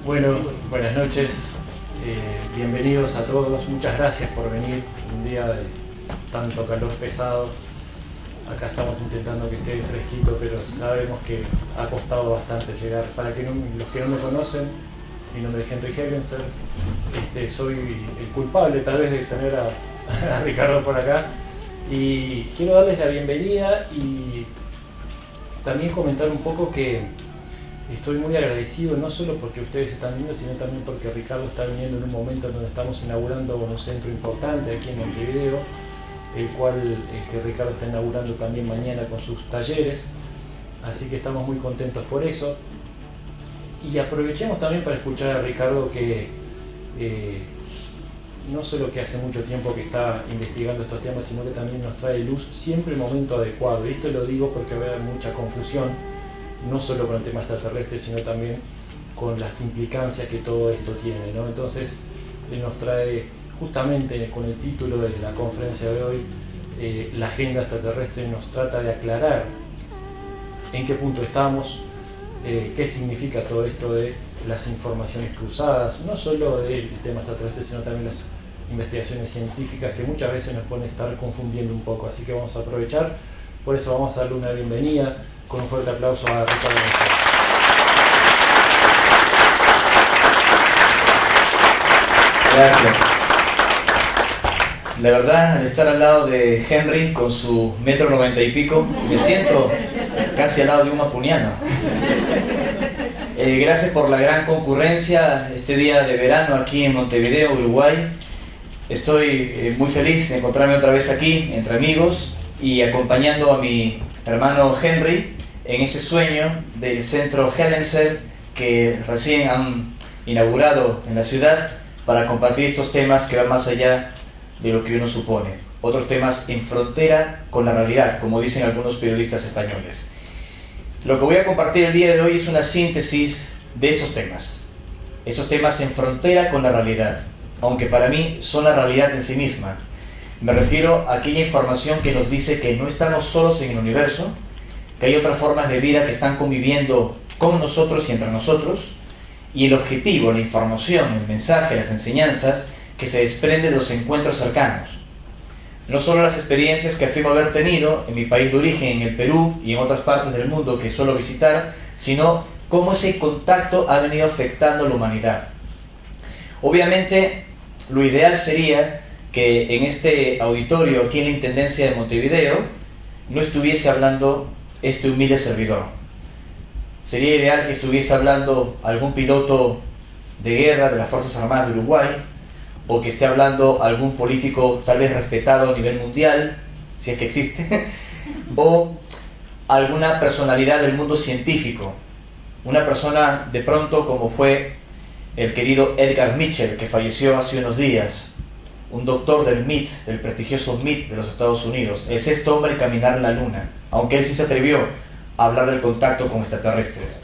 Bueno, buenas noches, bienvenidos a todos, muchas gracias por venir un día de tanto calor pesado. Acá estamos intentando que esté fresquito, pero sabemos que ha costado bastante llegar. Para que los que no me conocen, mi nombre es Henry Hegenser, soy el culpable tal vez de tener a Ricardo por acá, y quiero darles la bienvenida y también comentar un poco que estoy muy agradecido, no solo porque ustedes están viniendo, sino también porque Ricardo está viniendo en un momento en donde estamos inaugurando un centro importante aquí en Montevideo, el cual Ricardo está inaugurando también mañana con sus talleres, así que estamos muy contentos por eso. Y aprovechemos también para escuchar a Ricardo, que no solo que hace mucho tiempo que está investigando estos temas, sino que también nos trae luz siempre en el momento adecuado. Y esto lo digo porque va a haber mucha confusión, no solo con el tema extraterrestre, sino también con las implicancias que todo esto tiene, ¿no? Entonces, él nos trae, justamente con el título de la conferencia de hoy, la agenda extraterrestre, nos trata de aclarar en qué punto estamos, qué significa todo esto de las informaciones cruzadas, no solo del tema extraterrestre, sino también las investigaciones científicas, que muchas veces nos pueden estar confundiendo un poco. Así que vamos a aprovechar, por eso vamos a darle una bienvenida con un fuerte aplauso a Ricardo. Gracias. La verdad, al estar al lado de Henry con su 1,90 m y pico, me siento casi al lado de un mapuniano. Gracias por la gran concurrencia este día de verano aquí en Montevideo, Uruguay. Estoy muy feliz de encontrarme otra vez aquí entre amigos y acompañando a mi hermano Henry en ese sueño del centro Hegenser que recién han inaugurado en la ciudad para compartir estos temas que van más allá de lo que uno supone. Otros temas en frontera con la realidad, como dicen algunos periodistas españoles. Lo que voy a compartir el día de hoy es una síntesis de esos temas en frontera con la realidad, aunque para mí son la realidad en sí misma. Me refiero a aquella información que nos dice que no estamos solos en el universo, que hay otras formas de vida que están conviviendo con nosotros y entre nosotros, y el objetivo, la información, el mensaje, las enseñanzas que se desprende de los encuentros cercanos. No solo las experiencias que afirmo haber tenido en mi país de origen, en el Perú y en otras partes del mundo que suelo visitar, sino cómo ese contacto ha venido afectando a la humanidad. Obviamente, lo ideal sería que en este auditorio, aquí en la Intendencia de Montevideo, no estuviese hablando este humilde servidor. Sería ideal que estuviese hablando algún piloto de guerra de las Fuerzas Armadas de Uruguay, o que esté hablando algún político tal vez respetado a nivel mundial, si es que existe, o alguna personalidad del mundo científico, una persona de pronto como fue el querido Edgar Mitchell, que falleció hace unos días, un doctor del MIT, del prestigioso MIT de los Estados Unidos, el sexto hombre en caminar en la luna, aunque él sí se atrevió a hablar del contacto con extraterrestres.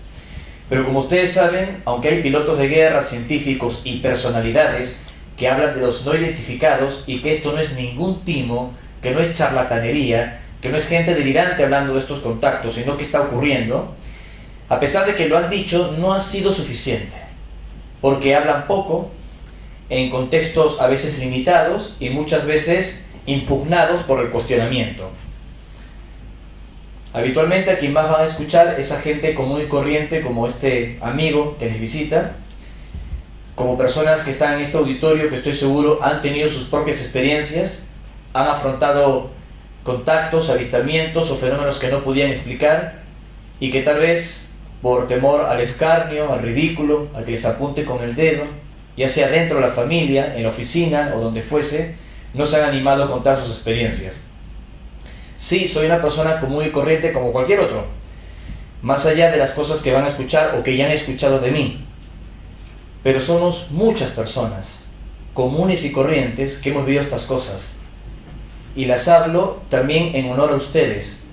Pero como ustedes saben, aunque hay pilotos de guerra, científicos y personalidades que hablan de los no identificados, y que esto no es ningún timo, que no es charlatanería, que no es gente delirante hablando de estos contactos, sino que está ocurriendo, a pesar de que lo han dicho, no ha sido suficiente, porque hablan poco, en contextos a veces limitados y muchas veces impugnados por el cuestionamiento. Habitualmente a quien más van a escuchar es a gente común y corriente, como este amigo que les visita, como personas que están en este auditorio, que estoy seguro han tenido sus propias experiencias, han afrontado contactos, avistamientos o fenómenos que no podían explicar, y que tal vez por temor al escarnio, al ridículo, a que les apunte con el dedo, ya sea dentro de la familia, en la oficina o donde fuese, no se han animado a contar sus experiencias. Sí, soy una persona común y corriente como cualquier otro, más allá de las cosas que van a escuchar o que ya han escuchado de mí. Pero somos muchas personas, comunes y corrientes, que hemos vivido estas cosas. Y las hablo también en honor a ustedes.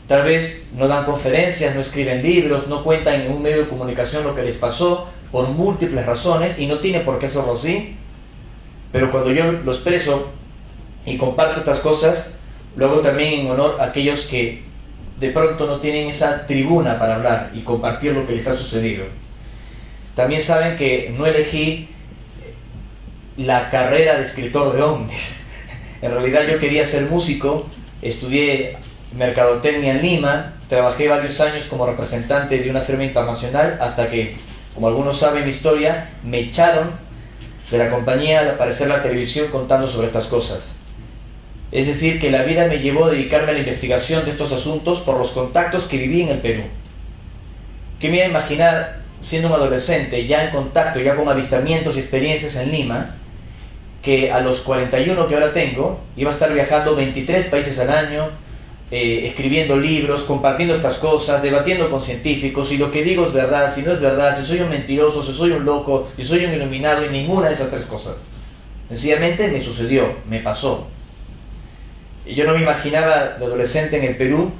Tal vez no dan conferencias, no escriben libros, no cuentan en un medio de comunicación lo que les pasó por múltiples razones, y no tiene por qué hacerlo así. Pero cuando yo lo expreso y comparto estas cosas, lo hago también en honor a aquellos que de pronto no tienen esa tribuna para hablar y compartir lo que les ha sucedido. también saben que no elegí la carrera de escritor de ovnis. En realidad yo quería ser músico, estudié mercadotecnia en Lima, trabajé varios años como representante de una firma internacional hasta que, como algunos saben mi historia, me echaron de la compañía al aparecer en la televisión contando sobre estas cosas. Es decir, que la vida me llevó a dedicarme a la investigación de estos asuntos por los contactos que viví en el Perú. ¿Qué me iba a imaginar siendo un adolescente, ya en contacto, ya con avistamientos y experiencias en Lima, que a los 41 que ahora tengo, iba a estar viajando 23 países al año, escribiendo libros, compartiendo estas cosas, debatiendo con científicos, si lo que digo es verdad, si no es verdad, si soy un mentiroso, si soy un loco, si soy un iluminado, y ninguna de esas tres cosas. Sencillamente me sucedió, me pasó. Y yo no me imaginaba de adolescente en el Perú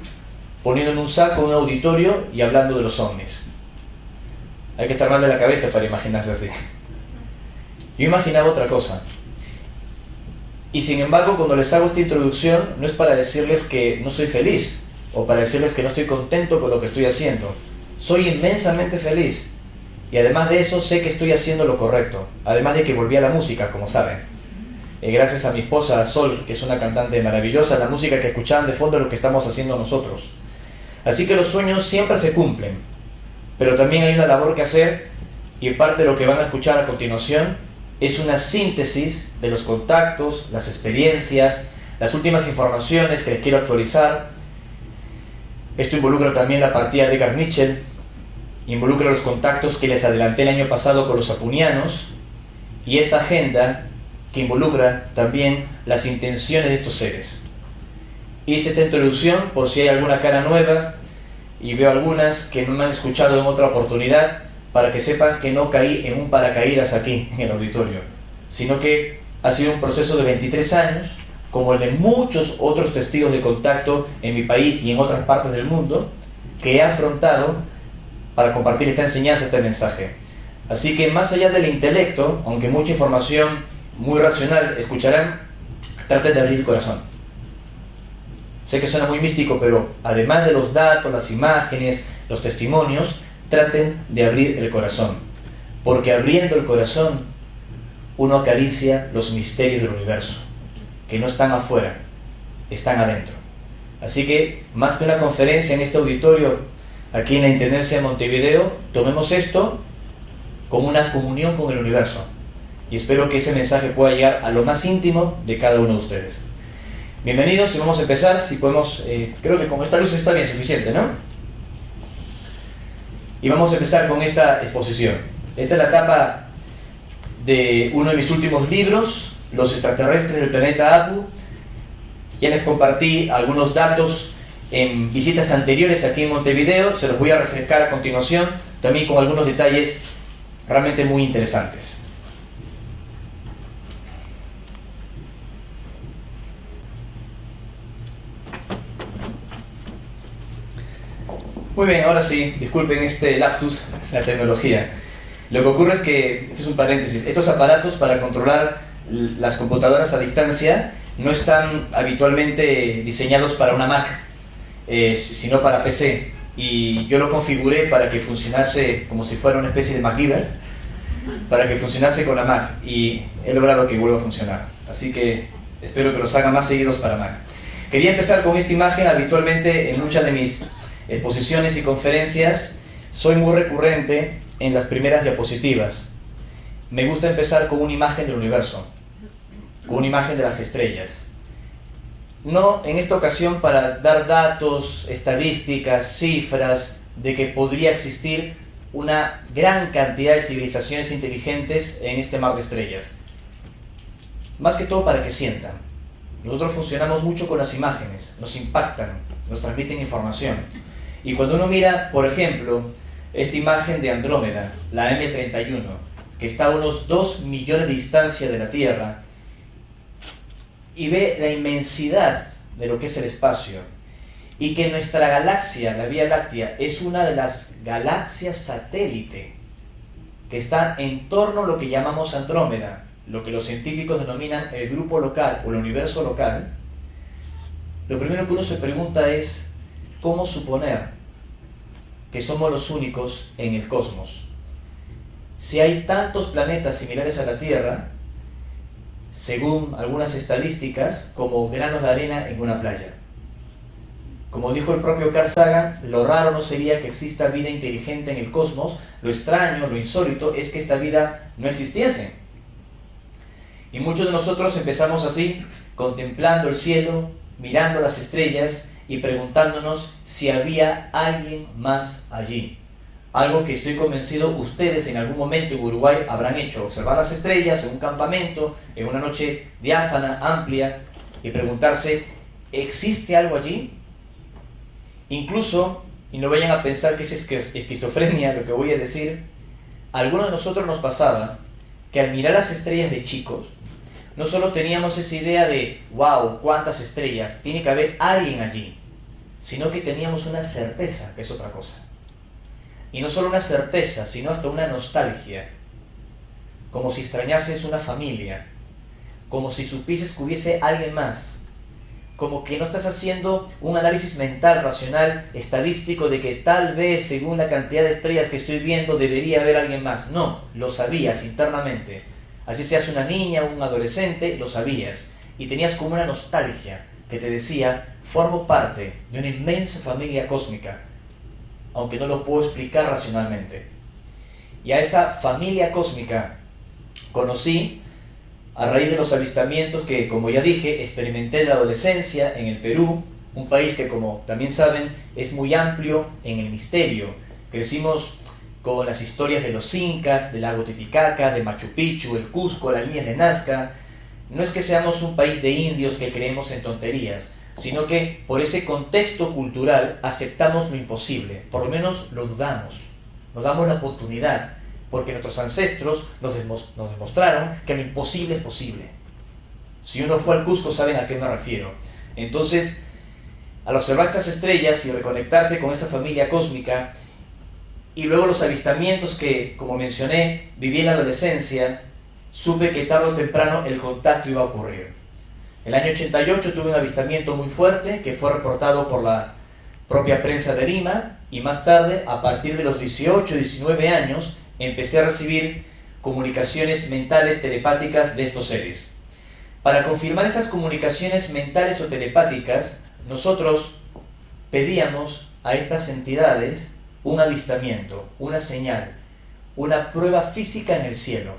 poniendo en un saco un auditorio y hablando de los ovnis. Hay que estar mal de la cabeza para imaginarse así. Yo imaginaba otra cosa. Y sin embargo, cuando les hago esta introducción, no es para decirles que no soy feliz, o para decirles que no estoy contento con lo que estoy haciendo. Soy inmensamente feliz. Y además de eso, sé que estoy haciendo lo correcto. Además de que volví a la música, como saben. Gracias a mi esposa Sol, que es una cantante maravillosa, la música que escuchaban de fondo es lo que estamos haciendo nosotros. Así que los sueños siempre se cumplen. Pero también hay una labor que hacer, y parte de lo que van a escuchar a continuación es una síntesis de los contactos, las experiencias, las últimas informaciones que les quiero actualizar. Esto involucra también la partida de Edgar Mitchell, involucra los contactos que les adelanté el año pasado con los apunianos, y esa agenda que involucra también las intenciones de estos seres. Hice esta introducción por si hay alguna cara nueva, y veo algunas que no me han escuchado en otra oportunidad, para que sepan que no caí en un paracaídas aquí en el auditorio, sino que ha sido un proceso de 23 años, como el de muchos otros testigos de contacto en mi país y en otras partes del mundo, que he afrontado para compartir esta enseñanza, este mensaje. Así que más allá del intelecto, aunque mucha información muy racional escucharán, traten de abrir el corazón. Sé que suena muy místico, pero además de los datos, las imágenes, los testimonios, traten de abrir el corazón, porque abriendo el corazón uno acaricia los misterios del universo, que no están afuera, están adentro. Así que, más que una conferencia en este auditorio, aquí en la Intendencia de Montevideo, tomemos esto como una comunión con el universo, y espero que ese mensaje pueda llegar a lo más íntimo de cada uno de ustedes. Bienvenidos, y vamos a empezar. Si podemos, creo que con esta luz está bien, suficiente, ¿no? Y vamos a empezar con esta exposición. Esta es la tapa de uno de mis últimos libros, Los extraterrestres del planeta Apu. Ya les compartí algunos datos en visitas anteriores aquí en Montevideo, se los voy a refrescar a continuación, también con algunos detalles realmente muy interesantes. Muy bien, ahora sí, disculpen este lapsus, la tecnología. Lo que ocurre es que, esto es un paréntesis, estos aparatos para controlar las computadoras a distancia no están habitualmente diseñados para una Mac, sino para PC. Y yo lo configuré para que funcionase como si fuera una especie de MacGyver, para que funcionase con la Mac, y he logrado que vuelva a funcionar. Así que espero que los haga más seguidos para Mac. Quería empezar con esta imagen. Habitualmente en muchas de mis exposiciones y conferencias soy muy recurrente en las primeras diapositivas. Me gusta empezar con una imagen del universo, con una imagen de las estrellas. No en esta ocasión para dar datos, estadísticas, cifras de que podría existir una gran cantidad de civilizaciones inteligentes en este mar de estrellas. Más que todo para que sientan. Nosotros funcionamos mucho con las imágenes, nos impactan, nos transmiten información. Y cuando uno mira, por ejemplo, esta imagen de Andrómeda, la M31, que está a unos 2 millones de distancia de la Tierra, y ve la inmensidad de lo que es el espacio, y que nuestra galaxia, la Vía Láctea, es una de las galaxias satélite que está en torno a lo que llamamos Andrómeda, lo que los científicos denominan el grupo local o el universo local. Lo primero que uno se pregunta es ¿cómo suponer que somos los únicos en el cosmos? si hay tantos planetas similares a la Tierra, según algunas estadísticas, como granos de arena en una playa. Como dijo el propio Carl Sagan, lo raro no sería que exista vida inteligente en el cosmos, lo extraño, lo insólito es que esta vida no existiese. Y muchos de nosotros empezamos así, contemplando el cielo, mirando las estrellas y preguntándonos si había alguien más allí. Algo que estoy convencido ustedes en algún momento en Uruguay habrán hecho: observar las estrellas en un campamento, en una noche diáfana, amplia, y preguntarse, ¿existe algo allí? Incluso, y no vayan a pensar que es esquizofrenia lo que voy a decir, a algunos de nosotros nos pasaba que al mirar las estrellas de chicos, no solo teníamos esa idea de, wow, cuántas estrellas, tiene que haber alguien allí, sino que teníamos una certeza, que es otra cosa. Y no solo una certeza, sino hasta una nostalgia, como si extrañases una familia, como si supieses que hubiese alguien más, como que no estás haciendo un análisis mental, racional, estadístico de que tal vez según la cantidad de estrellas que estoy viendo debería haber alguien más. No, lo sabías internamente. Así seas una niña o un adolescente, lo sabías. Y tenías como una nostalgia que te decía, formo parte de una inmensa familia cósmica, aunque no lo puedo explicar racionalmente. Y a esa familia cósmica conocí a raíz de los avistamientos que, como ya dije, experimenté en la adolescencia en el Perú, un país que, como también saben, es muy amplio en el misterio. Crecimos con las historias de los incas, del lago Titicaca, de Machu Picchu, el Cusco, las líneas de Nazca. No es que seamos un país de indios que creemos en tonterías, sino que por ese contexto cultural aceptamos lo imposible, por lo menos lo dudamos, nos damos la oportunidad, porque nuestros ancestros nos demostraron que lo imposible es posible. Si uno fue al Cusco, saben a qué me refiero. Entonces, al observar estas estrellas y reconectarte con esa familia cósmica, y luego los avistamientos que, como mencioné, viví en la adolescencia, supe que tarde o temprano el contacto iba a ocurrir. El año 88 tuve un avistamiento muy fuerte que fue reportado por la propia prensa de Lima, y más tarde, a partir de los 18, 19 años, empecé a recibir comunicaciones mentales telepáticas de estos seres. Para confirmar esas comunicaciones mentales o telepáticas, nosotros pedíamos a estas entidades un avistamiento, una señal, una prueba física en el cielo.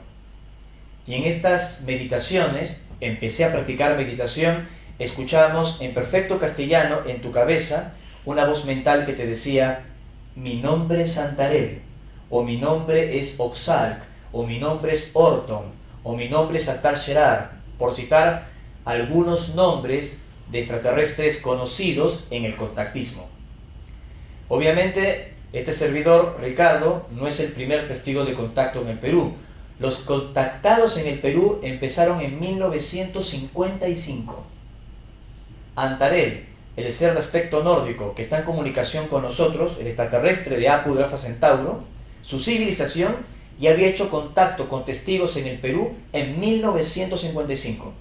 Y en estas meditaciones, empecé a practicar meditación, escuchábamos en perfecto castellano, en tu cabeza, una voz mental que te decía, mi nombre es Antarel, o mi nombre es Oxalc, o mi nombre es Orton, o mi nombre es Atar Sherar, por citar algunos nombres de extraterrestres conocidos en el contactismo. Obviamente, este servidor, Ricardo, no es el primer testigo de contacto en el Perú. Los contactados en el Perú empezaron en 1955. Antarel, el ser de aspecto nórdico que está en comunicación con nosotros, el extraterrestre de Apu Alpha Centauro, su civilización ya había hecho contacto con testigos en el Perú en 1955.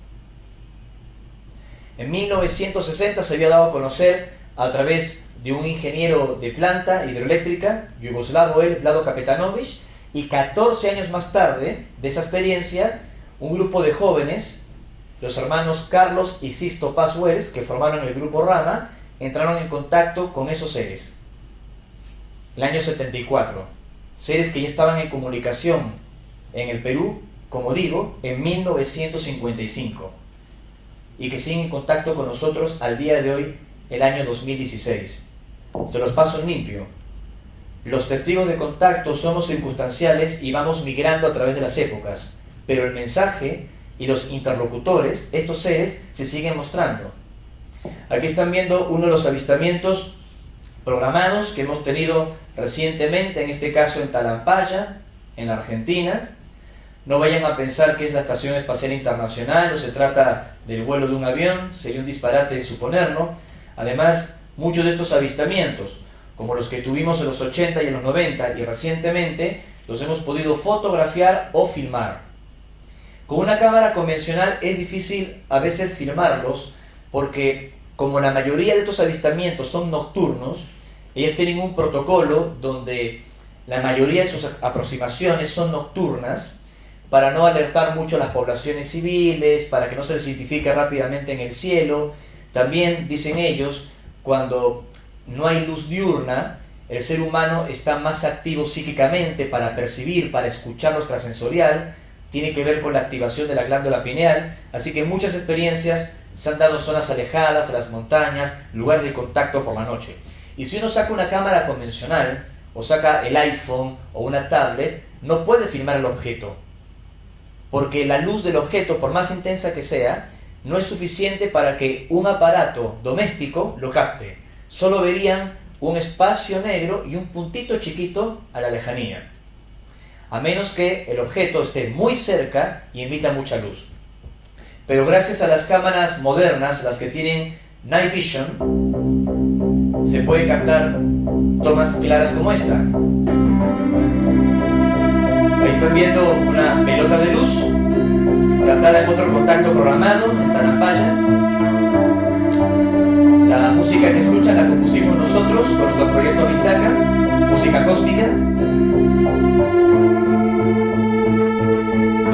En 1960 se había dado a conocer a través de un ingeniero de planta hidroeléctrica, yugoslavo él, Vlado Kapetanovich, y 14 años más tarde de esa experiencia, un grupo de jóvenes, los hermanos Carlos y Sisto Paz Wells, que formaron el grupo Rama, entraron en contacto con esos seres. El año 74, seres que ya estaban en comunicación en el Perú, como digo, en 1955, y que siguen en contacto con nosotros al día de hoy, el año 2016. Se los paso en limpio. Los testigos de contacto somos circunstanciales y vamos migrando a través de las épocas, pero el mensaje y los interlocutores, estos seres, se siguen mostrando. Aquí están viendo uno de los avistamientos programados que hemos tenido recientemente, en este caso en Talampaya, en la Argentina. No vayan a pensar que es la Estación Espacial Internacional o se trata del vuelo de un avión, sería un disparate suponerlo. Además, muchos de estos avistamientos, como los que tuvimos en los 80 y en los 90 y recientemente, los hemos podido fotografiar o filmar. Con una cámara convencional es difícil a veces filmarlos porque, como la mayoría de estos avistamientos son nocturnos, ellos tienen un protocolo donde la mayoría de sus aproximaciones son nocturnas, para no alertar mucho a las poblaciones civiles, para que no se les identifique rápidamente en el cielo. También, dicen ellos, cuando no hay luz diurna, el ser humano está más activo psíquicamente para percibir, para escuchar lo extrasensorial, tiene que ver con la activación de la glándula pineal, así que muchas experiencias se han dado en zonas alejadas, en las montañas, lugares de contacto por la noche. Y si uno saca una cámara convencional, o saca el iPhone o una tablet, no puede filmar el objeto, porque la luz del objeto, por más intensa que sea, no es suficiente para que un aparato doméstico lo capte. Solo verían un espacio negro y un puntito chiquito a la lejanía, a menos que el objeto esté muy cerca y emita mucha luz. Pero gracias a las cámaras modernas, las que tienen Night Vision, se puede captar tomas claras como esta. Ahí están viendo una pelota de luz captada en otro contacto programado en Tanampaya. La música que escuchan la compusimos nosotros con nuestro proyecto Mintaka, música cósmica.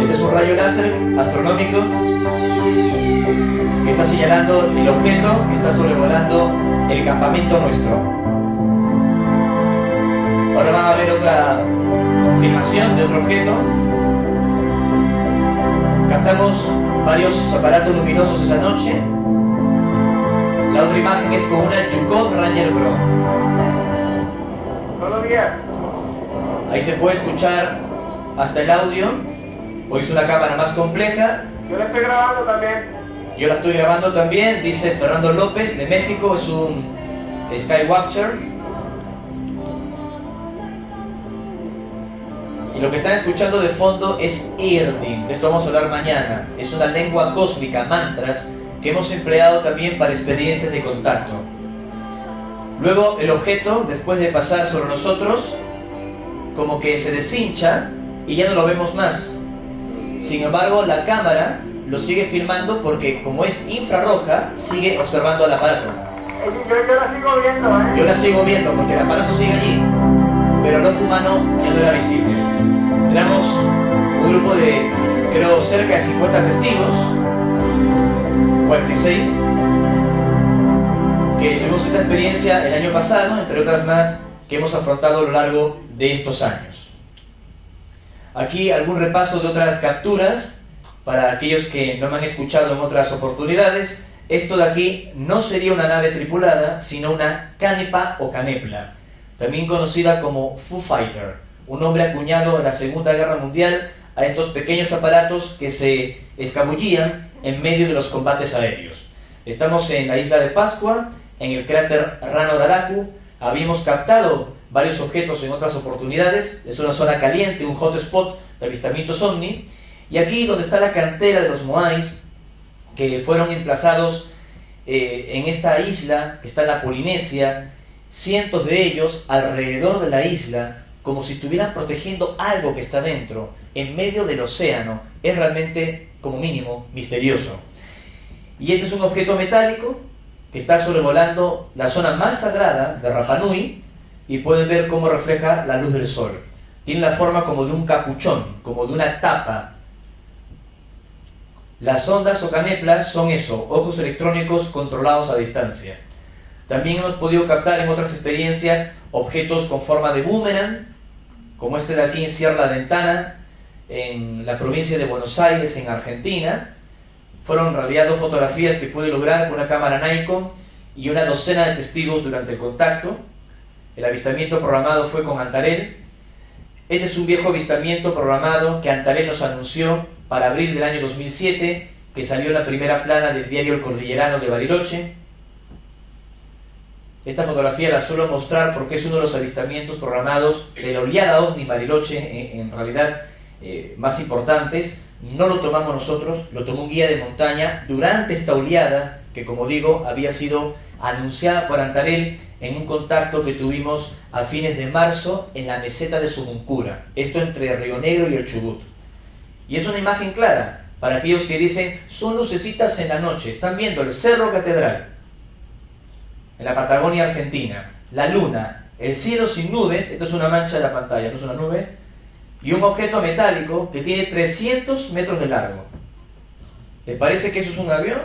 Este es un rayo láser astronómico que está señalando el objeto que está sobrevolando el campamento nuestro. Ahora van a ver otra filmación de otro objeto. Captamos varios aparatos luminosos esa noche. La otra imagen es con una Yukon Ranger Pro. Todo bien. Ahí se puede escuchar hasta el audio. Hoy es una cámara más compleja. Yo la estoy grabando también. Yo la estoy grabando también, dice Fernando López de México, es un Skywatcher. Y lo que están escuchando de fondo es Irdin, de esto vamos a hablar mañana. Es una lengua cósmica, mantras, que hemos empleado también para experiencias de contacto. Luego el objeto, después de pasar sobre nosotros, como que se deshincha y ya no lo vemos más. Sin embargo, la cámara lo sigue filmando porque, como es infrarroja, sigue observando al aparato. Yo la sigo viendo, ¿eh? Yo la sigo viendo porque el aparato sigue allí, pero el ojo humano ya no era visible. Éramos un grupo de, creo, cerca de 50 testigos, 46, que tuvimos esta experiencia el año pasado, entre otras más que hemos afrontado a lo largo de estos años. Aquí algún repaso de otras capturas para aquellos que no me han escuchado en otras oportunidades. Esto de aquí no sería una nave tripulada, sino una canepa o canepla, también conocida como Foo Fighter, un nombre acuñado en la Segunda Guerra Mundial a estos pequeños aparatos que se escabullían en medio de los combates aéreos. Estamos en la isla de Pascua, en el cráter Rano Daraku. Habíamos captado varios objetos en otras oportunidades. Es una zona caliente, un hotspot de avistamientos ovni. Y aquí, donde está la cantera de los Moais, que fueron emplazados en esta isla, que está en la Polinesia, cientos de ellos alrededor de la isla, como si estuvieran protegiendo algo que está dentro, en medio del océano. Es realmente, como mínimo, misterioso. Y este es un objeto metálico que está sobrevolando la zona más sagrada de Rapa Nui, y pueden ver cómo refleja la luz del sol. Tiene la forma como de un capuchón, como de una tapa. Las ondas o caneplas son eso, ojos electrónicos controlados a distancia. También hemos podido captar en otras experiencias objetos con forma de boomerang, como este de aquí en Sierra La Ventana, en la provincia de Buenos Aires, en Argentina. Fueron en realidad 2 fotografías que pude lograr con una cámara Nikon y una docena de testigos durante el contacto. El avistamiento programado fue con Antarel. Este es un viejo avistamiento programado que Antarel nos anunció para abril del año 2007, que salió en la primera plana del diario El Cordillerano de Bariloche. Esta fotografía la suelo mostrar porque es uno de los avistamientos programados de la oleada ovni Bariloche, en realidad más importantes. No lo tomamos nosotros, lo tomó un guía de montaña durante esta oleada, que, como digo, había sido anunciada por Antarel en un contacto que tuvimos a fines de marzo en la meseta de Sumuncura, esto entre Río Negro y el Chubut. Y es una imagen clara para aquellos que dicen, son lucecitas en la noche. Están viendo el Cerro Catedral en la Patagonia Argentina, la luna, el cielo sin nubes, esto es una mancha de la pantalla, no es una nube, y un objeto metálico que tiene 300 metros de largo. ¿Les parece que eso es un avión?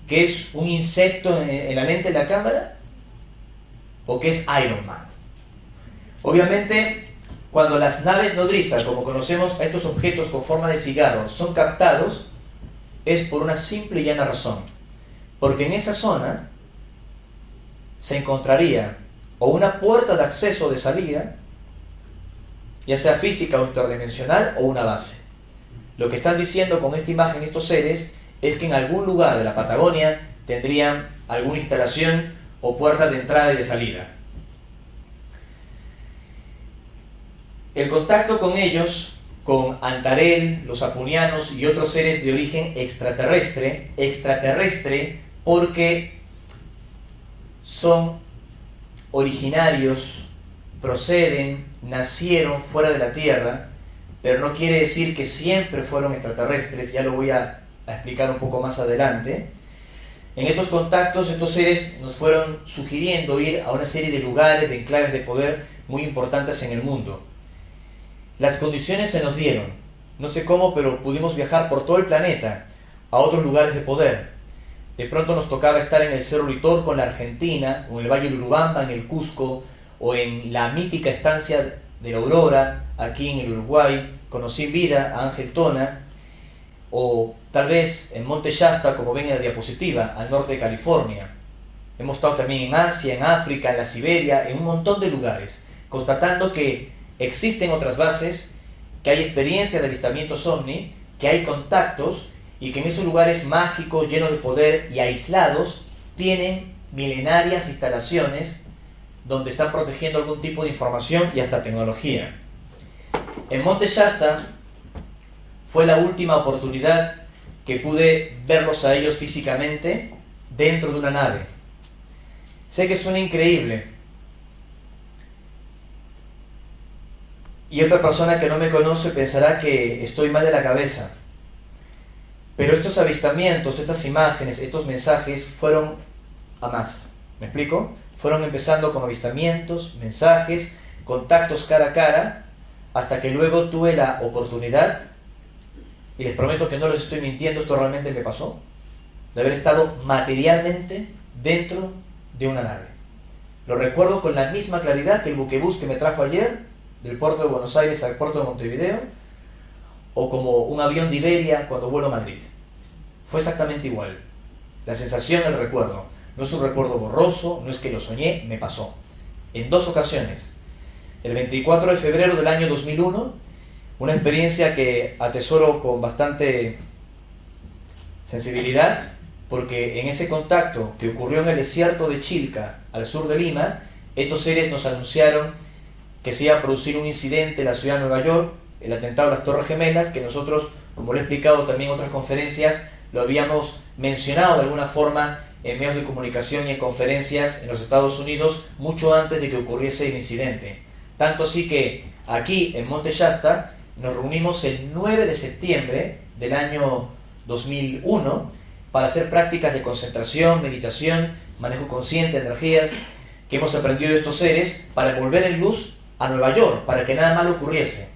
¿Que es un insecto en la lente de la cámara? ¿O que es Iron Man? Obviamente, cuando las naves nodrizas, como conocemos a estos objetos con forma de cigarro, son captados, es por una simple y llana razón. Porque en esa zona se encontraría o una puerta de acceso o de salida, ya sea física o interdimensional, o una base. Lo que están diciendo con esta imagen estos seres es que en algún lugar de la Patagonia tendrían alguna instalación o puerta de entrada y de salida. El contacto con ellos, con Antarel, los apunianos y otros seres de origen extraterrestre porque son originarios, proceden, nacieron fuera de la Tierra, pero no quiere decir que siempre fueron extraterrestres, ya lo voy a explicar un poco más adelante. En estos contactos, estos seres nos fueron sugiriendo ir a una serie de lugares, de enclaves de poder muy importantes en el mundo. Las condiciones se nos dieron, no sé cómo, pero pudimos viajar por todo el planeta a otros lugares de poder. De pronto nos tocaba estar en el Cerro Litorco en la Argentina, o en el Valle de Urubamba en el Cusco, o en la mítica estancia de la Aurora, aquí en el Uruguay. Conocí en vida a Ángel Tona, o tal vez en Monte Shasta, como ven en la diapositiva, al norte de California. Hemos estado también en Asia, en África, en la Siberia, en un montón de lugares, constatando que existen otras bases, que hay experiencia de avistamientos ovni, que hay contactos, y que en esos lugares mágicos, llenos de poder y aislados, tienen milenarias instalaciones donde están protegiendo algún tipo de información y hasta tecnología. En Monte Shasta fue la última oportunidad que pude verlos a ellos físicamente dentro de una nave. Sé que suena increíble, y otra persona que no me conoce pensará que estoy mal de la cabeza. Pero estos avistamientos, estas imágenes, estos mensajes fueron a más. ¿Me explico? Fueron empezando con avistamientos, mensajes, contactos cara a cara, hasta que luego tuve la oportunidad, y les prometo que no les estoy mintiendo, esto realmente me pasó, de haber estado materialmente dentro de una nave. Lo recuerdo con la misma claridad que el buquebús que me trajo ayer, del puerto de Buenos Aires al puerto de Montevideo, o como un avión de Iberia cuando vuelo a Madrid. Fue exactamente igual. La sensación, el recuerdo. No es un recuerdo borroso, no es que lo soñé, me pasó. En 2 ocasiones. El 24 de febrero del año 2001, una experiencia que atesoro con bastante sensibilidad, porque en ese contacto que ocurrió en el desierto de Chilca, al sur de Lima, estos seres nos anunciaron que se iba a producir un incidente en la ciudad de Nueva York, el atentado a las Torres Gemelas, que nosotros, como lo he explicado también en otras conferencias, lo habíamos mencionado de alguna forma en medios de comunicación y en conferencias en los Estados Unidos mucho antes de que ocurriese el incidente. Tanto así que aquí en Monte Shasta nos reunimos el 9 de septiembre del año 2001 para hacer prácticas de concentración, meditación, manejo consciente, energías que hemos aprendido de estos seres para volver en luz a Nueva York, para que nada malo ocurriese.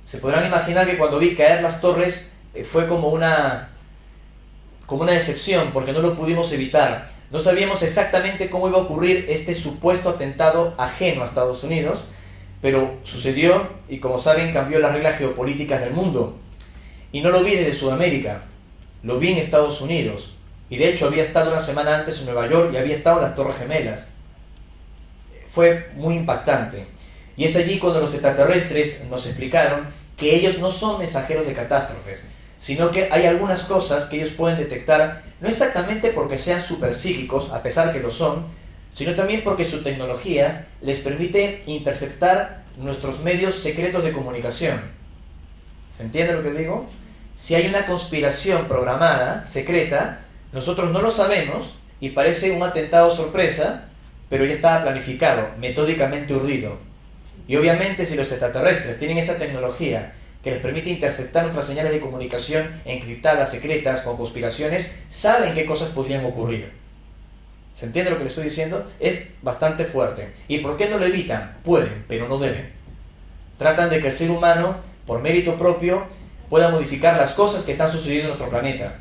Se podrán imaginar que cuando vi caer las torres fue como una decepción, porque no lo pudimos evitar. No sabíamos exactamente cómo iba a ocurrir este supuesto atentado ajeno a Estados Unidos, pero sucedió y, como saben, cambió las reglas geopolíticas del mundo. Y no lo vi desde Sudamérica, lo vi en Estados Unidos. Y de hecho había estado una semana antes en Nueva York y había estado en las Torres Gemelas. Fue muy impactante. Y es allí cuando los extraterrestres nos explicaron que ellos no son mensajeros de catástrofes, sino que hay algunas cosas que ellos pueden detectar, no exactamente porque sean superpsíquicos, a pesar que lo son, sino también porque su tecnología les permite interceptar nuestros medios secretos de comunicación. ¿Se entiende lo que digo? Si hay una conspiración programada, secreta, nosotros no lo sabemos y parece un atentado sorpresa, pero ya estaba planificado, metódicamente urdido. Y obviamente si los extraterrestres tienen esa tecnología que les permite interceptar nuestras señales de comunicación encriptadas, secretas, con conspiraciones, saben qué cosas podrían ocurrir. ¿Se entiende lo que le estoy diciendo? Es bastante fuerte. ¿Y por qué no lo evitan? Pueden, pero no deben. Tratan de que el ser humano, por mérito propio, pueda modificar las cosas que están sucediendo en nuestro planeta.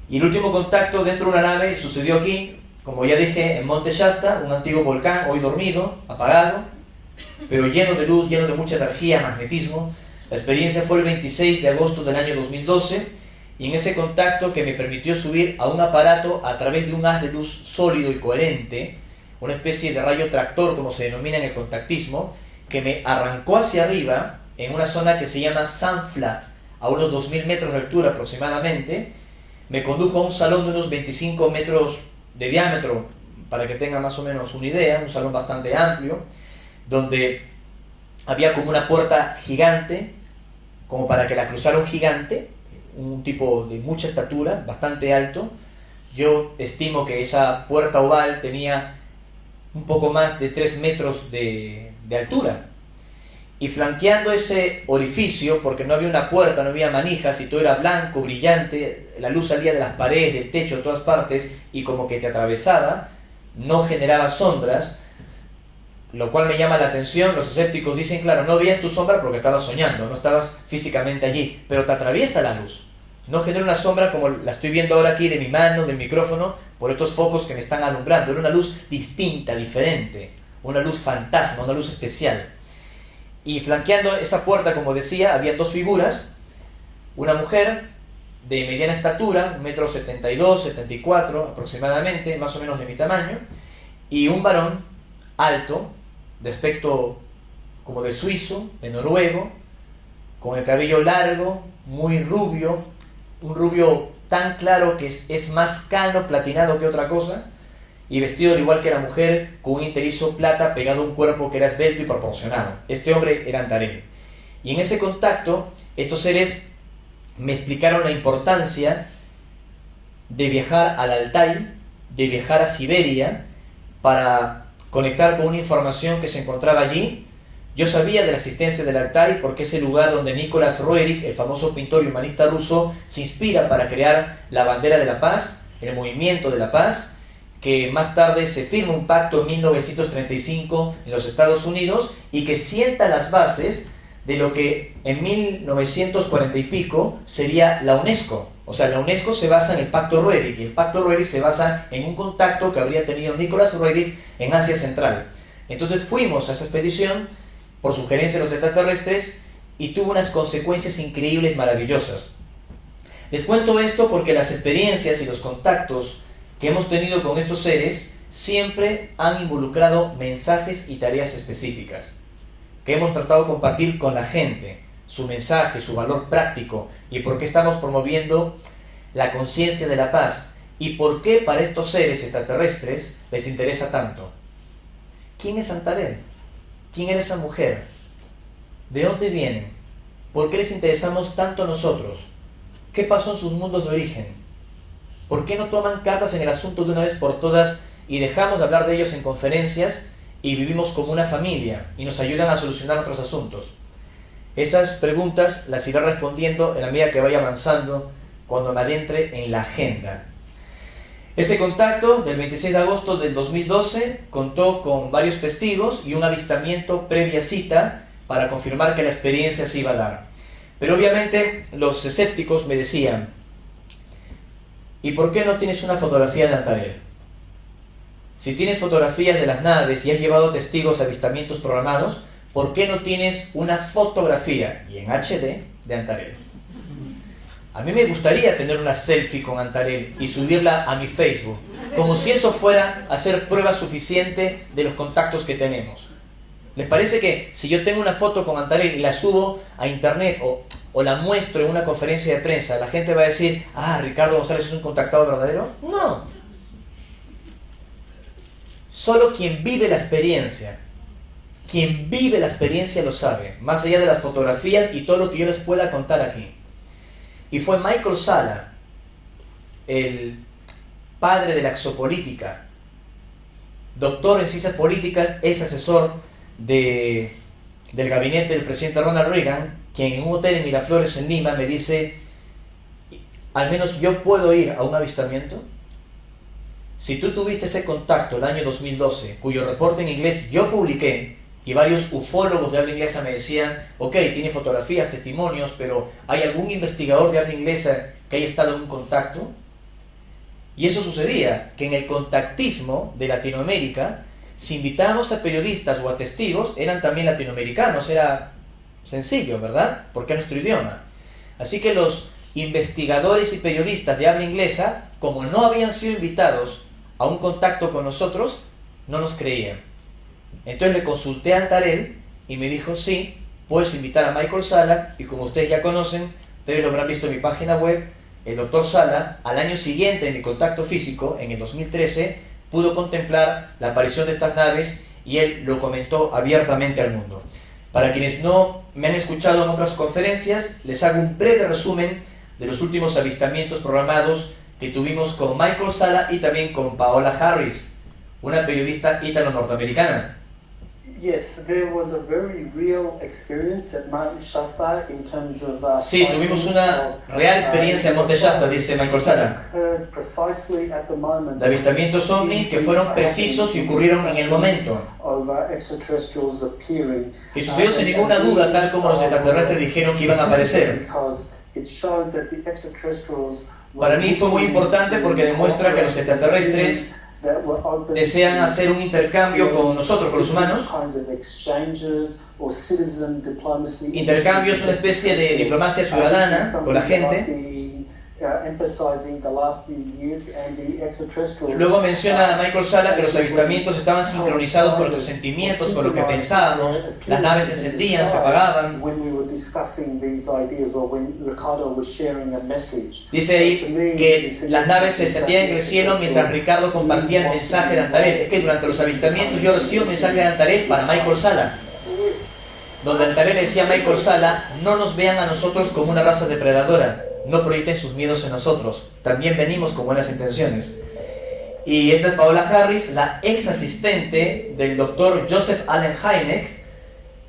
Y el último contacto dentro de una nave sucedió aquí, como ya dije, en Monte Shasta, un antiguo volcán, hoy dormido, apagado, pero lleno de luz, lleno de mucha energía, magnetismo. La experiencia fue el 26 de agosto del año 2012, y en ese contacto que me permitió subir a un aparato a través de un haz de luz sólido y coherente, una especie de rayo tractor, como se denomina en el contactismo, que me arrancó hacia arriba, en una zona que se llama Sandflat, a unos 2000 metros de altura aproximadamente. Me condujo a un salón de unos 25 metros de diámetro, para que tengan más o menos una idea, un salón bastante amplio, donde había como una puerta gigante, como para que la cruzara un gigante, un tipo de mucha estatura, bastante alto. Yo estimo que esa puerta oval tenía un poco más de 3 metros de altura. Y flanqueando ese orificio, porque no había una puerta, no había manijas, y todo era blanco, brillante, la luz salía de las paredes, del techo, de todas partes, y como que te atravesaba, no generaba sombras, lo cual me llama la atención. Los escépticos dicen, claro, no veías tu sombra porque estabas soñando, no estabas físicamente allí, pero te atraviesa la luz. No genera una sombra como la estoy viendo ahora aquí de mi mano, del micrófono, por estos focos que me están alumbrando. Era una luz distinta, diferente, una luz fantasma, una luz especial. Y flanqueando esa puerta, como decía, había dos figuras, una mujer de mediana estatura, 1,72 m, 74 aproximadamente, más o menos de mi tamaño, y un varón alto, de aspecto como de suizo, de noruego, con el cabello largo, muy rubio, un rubio tan claro que es más cano, platinado que otra cosa, y vestido al igual que la mujer, con un interizo plata pegado a un cuerpo que era esbelto y proporcionado. Este hombre era Antareyo. Y en ese contacto, estos seres me explicaron la importancia de viajar al Altai, de viajar a Siberia, para conectar con una información que se encontraba allí. Yo sabía de la existencia del Altai porque es el lugar donde Nicolás Roerich, el famoso pintor y humanista ruso, se inspira para crear la bandera de la paz, el movimiento de la paz, que más tarde se firma un pacto en 1935 en los Estados Unidos y que sienta las bases de lo que en 1940 y pico sería la UNESCO. O sea, la UNESCO se basa en el Pacto Roerich, y el Pacto Roerich se basa en un contacto que habría tenido Nicolás Roerich en Asia Central. Entonces fuimos a esa expedición por sugerencia de los extraterrestres y tuvo unas consecuencias increíbles, maravillosas. Les cuento esto porque las experiencias y los contactos que hemos tenido con estos seres siempre han involucrado mensajes y tareas específicas que hemos tratado de compartir con la gente, su mensaje, su valor práctico, y por qué estamos promoviendo la conciencia de la paz, y por qué para estos seres extraterrestres les interesa tanto. ¿Quién es Antarel? ¿Quién era esa mujer? ¿De dónde vienen? ¿Por qué les interesamos tanto a nosotros? ¿Qué pasó en sus mundos de origen? ¿Por qué no toman cartas en el asunto de una vez por todas y dejamos de hablar de ellos en conferencias y vivimos como una familia y nos ayudan a solucionar otros asuntos? Esas preguntas las iré respondiendo en la medida que vaya avanzando cuando me adentre en la agenda. Ese contacto del 26 de agosto del 2012 contó con varios testigos y un avistamiento previa cita para confirmar que la experiencia se iba a dar. Pero obviamente los escépticos me decían, ¿y por qué no tienes una fotografía de Antarel? Si tienes fotografías de las naves y has llevado testigos a avistamientos programados, ¿por qué no tienes una fotografía, y en HD, de Antarel? A mí me gustaría tener una selfie con Antarel y subirla a mi Facebook, como si eso fuera a ser prueba suficiente de los contactos que tenemos. ¿Les parece que si yo tengo una foto con Antarel y la subo a internet o la muestro en una conferencia de prensa, la gente va a decir, Ricardo González es un contactado verdadero? No. Solo quien vive la experiencia lo sabe, más allá de las fotografías y todo lo que yo les pueda contar aquí. Y fue Michael Salla, el padre de la exopolítica, doctor en ciencias políticas, es asesor del gabinete del presidente Ronald Reagan, quien en un hotel en Miraflores en Lima me dice, al menos yo puedo ir a un avistamiento. si tú tuviste ese contacto el año 2012, cuyo reporte en inglés yo publiqué, y varios ufólogos de habla inglesa me decían, ok, tiene fotografías, testimonios, pero ¿hay algún investigador de habla inglesa que haya estado en un contacto? Y eso sucedía, que en el contactismo de Latinoamérica, si invitábamos a periodistas o a testigos, eran también latinoamericanos, era sencillo, ¿verdad? Porque es nuestro idioma. Así que los investigadores y periodistas de habla inglesa, como no habían sido invitados a un contacto con nosotros, no nos creían. Entonces le consulté a Antarel y me dijo, sí, puedes invitar a Michael Salla, y como ustedes ya conocen, ustedes lo habrán visto en mi página web, el doctor Salla, al año siguiente en mi contacto físico, en el 2013, pudo contemplar la aparición de estas naves y él lo comentó abiertamente al mundo. Para quienes no me han escuchado en otras conferencias, les hago un breve resumen de los últimos avistamientos programados que tuvimos con Michael Salla y también con Paola Harris, una periodista ítalo-norteamericana. Yes, there was a very real experience at Mount Shasta in terms of sí, tuvimos una real experiencia en Monte Shasta, dice Michael Salla, de avistamientos ovnis que fueron precisos y ocurrieron en el momento, que sucedió sin ninguna duda, tal como los extraterrestres dijeron que iban a aparecer. Para mí fue muy importante porque demuestra que los extraterrestres desean hacer un intercambio con nosotros, con los humanos. Intercambios, una especie de diplomacia ciudadana con la gente. Luego menciona Michael Salla que los avistamientos estaban sincronizados con nuestros sentimientos, con lo que pensábamos. Las naves se encendían, se apagaban. Dice ahí que las naves se encendían en el cielo mientras Ricardo compartía el mensaje de Antarel. Es que durante los avistamientos yo recibo un mensaje de Antarel para Michael Salla, donde Antarel le decía a Michael Salla, no nos vean a nosotros como una raza depredadora, no proyecten sus miedos en nosotros, también venimos con buenas intenciones. Y esta es Paola Harris, la ex asistente del doctor Joseph Allen Hynek,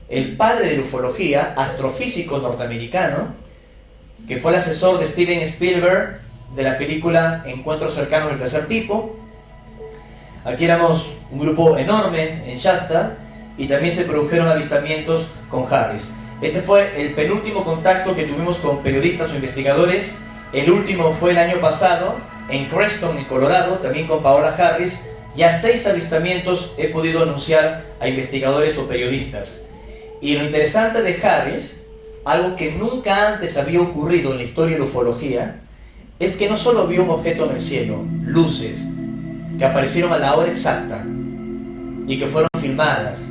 el padre de la ufología, astrofísico norteamericano, que fue el asesor de Steven Spielberg de la película Encuentros cercanos del tercer tipo. Aquí éramos un grupo enorme en Shasta y también se produjeron avistamientos con Harris. Este fue el penúltimo contacto que tuvimos con periodistas o investigadores. El último fue el año pasado en Creston, en Colorado, también con Paola Harris. Ya 6 avistamientos he podido anunciar a investigadores o periodistas. Y lo interesante de Harris, algo que nunca antes había ocurrido en la historia de la ufología, es que no solo vio un objeto en el cielo, luces, que aparecieron a la hora exacta y que fueron filmadas,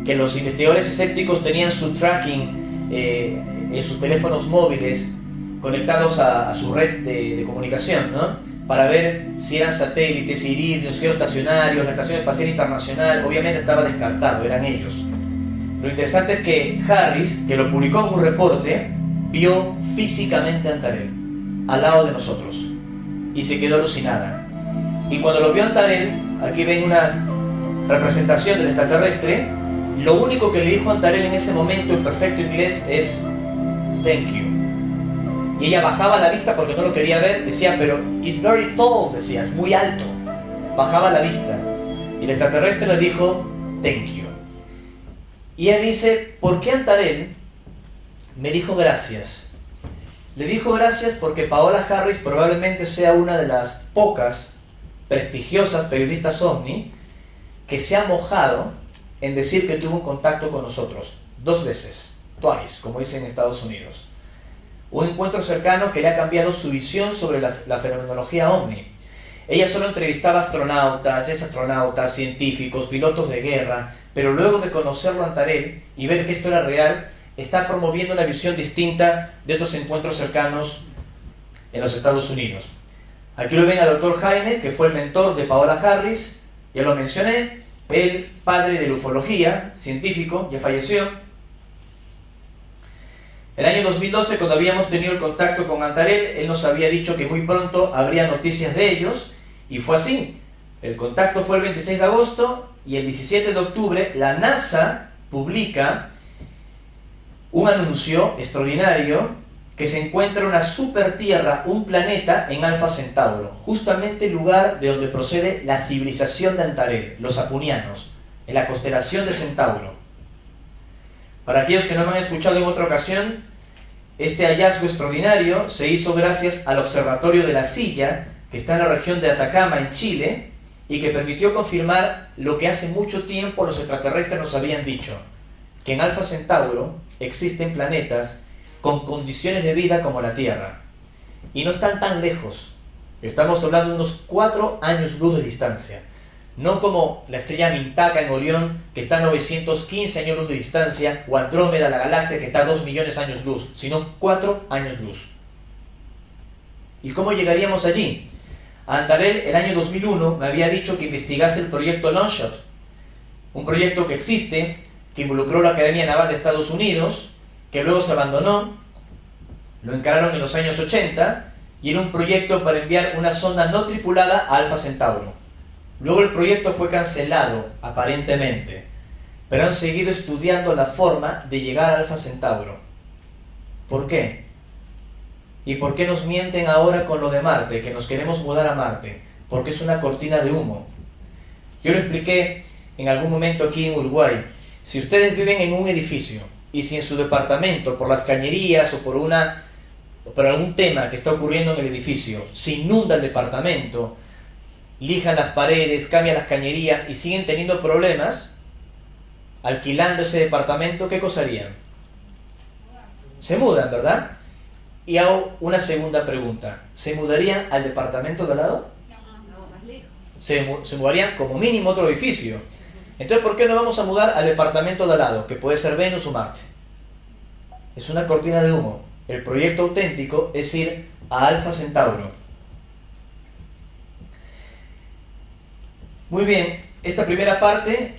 que los investigadores escépticos tenían su tracking en sus teléfonos móviles conectados a su red de comunicación, ¿no? Para ver si eran satélites, iridios, geoestacionarios, la Estación Espacial Internacional. Obviamente estaba descartado, eran ellos. Lo interesante es que Harris, que lo publicó en un reporte, vio físicamente a Antarel al lado de nosotros y se quedó alucinada. Y cuando lo vio Antarel, aquí ven una representación del extraterrestre, lo único que le dijo Antarel en ese momento en perfecto inglés es thank you. Y ella bajaba la vista porque no lo quería ver, decía, pero it's very tall, decía, es muy alto. Bajaba la vista y el extraterrestre le dijo thank you. Y él dice, ¿por qué Antarel me dijo gracias? Le dijo gracias porque Paola Harris probablemente sea una de las pocas prestigiosas periodistas ovni que se ha mojado en decir que tuvo un contacto con nosotros 2 veces, twice, como dicen en Estados Unidos. Un encuentro cercano que le ha cambiado su visión sobre la fenomenología ovni. Ella solo entrevistaba astronautas, exastronautas, científicos, pilotos de guerra, pero luego de conocerlo a Antarel y ver que esto era real, está promoviendo una visión distinta de otros encuentros cercanos en los Estados Unidos. Aquí lo ven al doctor Hynek, que fue el mentor de Paola Harris, ya lo mencioné, el padre de la ufología, científico, ya falleció. El año 2012, cuando habíamos tenido el contacto con Antarel, él nos había dicho que muy pronto habría noticias de ellos, y fue así. El contacto fue el 26 de agosto, y el 17 de octubre la NASA publica un anuncio extraordinario que se encuentra una super tierra, un planeta en Alfa Centauro, justamente el lugar de donde procede la civilización de Antares, los apunianos, en la constelación de Centauro. Para aquellos que no me han escuchado en otra ocasión, este hallazgo extraordinario se hizo gracias al observatorio de la Silla, que está en la región de Atacama, en Chile, y que permitió confirmar lo que hace mucho tiempo los extraterrestres nos habían dicho, que en Alfa Centauro existen planetas con condiciones de vida como la Tierra, y no están tan lejos. Estamos hablando de unos 4 años luz de distancia, no como la estrella Mintaka en Orión, que está a 915 años luz de distancia, o Andrómeda, la galaxia, que está a 2 millones de años luz, sino 4 años luz. ¿Y cómo llegaríamos allí? Andarel, el año 2001, me había dicho que investigase el proyecto Longshot, un proyecto que existe, que involucró la Academia Naval de Estados Unidos, que luego se abandonó, lo encararon en los años 80, y era un proyecto para enviar una sonda no tripulada a Alfa Centauro. Luego el proyecto fue cancelado, aparentemente, pero han seguido estudiando la forma de llegar a Alfa Centauro. ¿Por qué? ¿Y por qué nos mienten ahora con lo de Marte, que nos queremos mudar a Marte? Porque es una cortina de humo. Yo lo expliqué en algún momento aquí en Uruguay. Si ustedes viven en un edificio, y si en su departamento, por las cañerías o por algún tema que está ocurriendo en el edificio, se inunda el departamento, lijan las paredes, cambian las cañerías y siguen teniendo problemas, alquilando ese departamento, ¿qué cosa harían? Se mudan, ¿verdad? Y hago una segunda pregunta. ¿Se mudarían al departamento de al lado? No, más lejos. Se mudarían como mínimo a otro edificio. Entonces, ¿por qué no vamos a mudar al departamento de al lado, que puede ser Venus o Marte? Es una cortina de humo. El proyecto auténtico es ir a Alfa Centauro. Muy bien, esta primera parte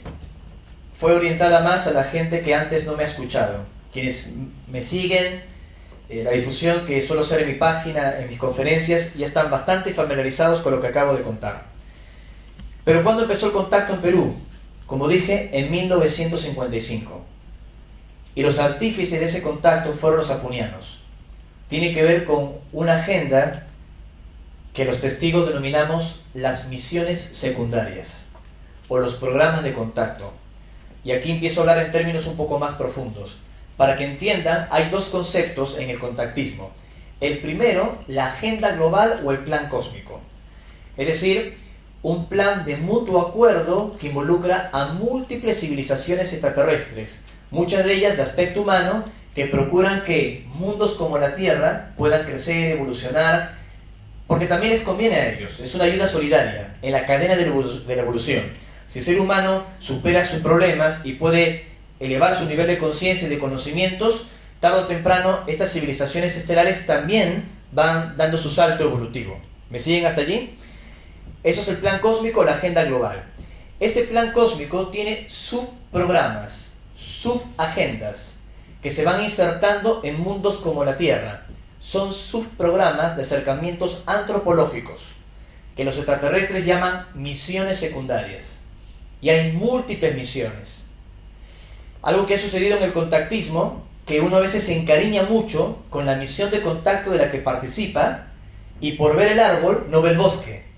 fue orientada más a la gente que antes no me ha escuchado. Quienes me siguen, la difusión que suelo hacer en mi página, en mis conferencias, ya están bastante familiarizados con lo que acabo de contar. Pero ¿cuándo empezó el contacto en Perú? Como dije, en 1955. Y los artífices de ese contacto fueron los apunianos. Tiene que ver con una agenda que los testigos denominamos las misiones secundarias, o los programas de contacto. Y aquí empiezo a hablar en términos un poco más profundos. Para que entiendan, hay 2 conceptos en el contactismo. El primero, la agenda global o el plan cósmico. Es decir, un plan de mutuo acuerdo que involucra a múltiples civilizaciones extraterrestres, muchas de ellas de aspecto humano, que procuran que mundos como la Tierra puedan crecer, evolucionar, porque también les conviene a ellos. Es una ayuda solidaria en la cadena de la evolución. Si el ser humano supera sus problemas y puede elevar su nivel de conciencia y de conocimientos, tarde o temprano estas civilizaciones estelares también van dando su salto evolutivo. ¿Me siguen hasta allí? Eso es el plan cósmico, la agenda global. Ese plan cósmico tiene subprogramas, subagendas, que se van insertando en mundos como la Tierra. Son subprogramas de acercamientos antropológicos, que los extraterrestres llaman misiones secundarias. Y hay múltiples misiones. Algo que ha sucedido en el contactismo, que uno a veces se encariña mucho con la misión de contacto de la que participa, y por ver el árbol no ve el bosque.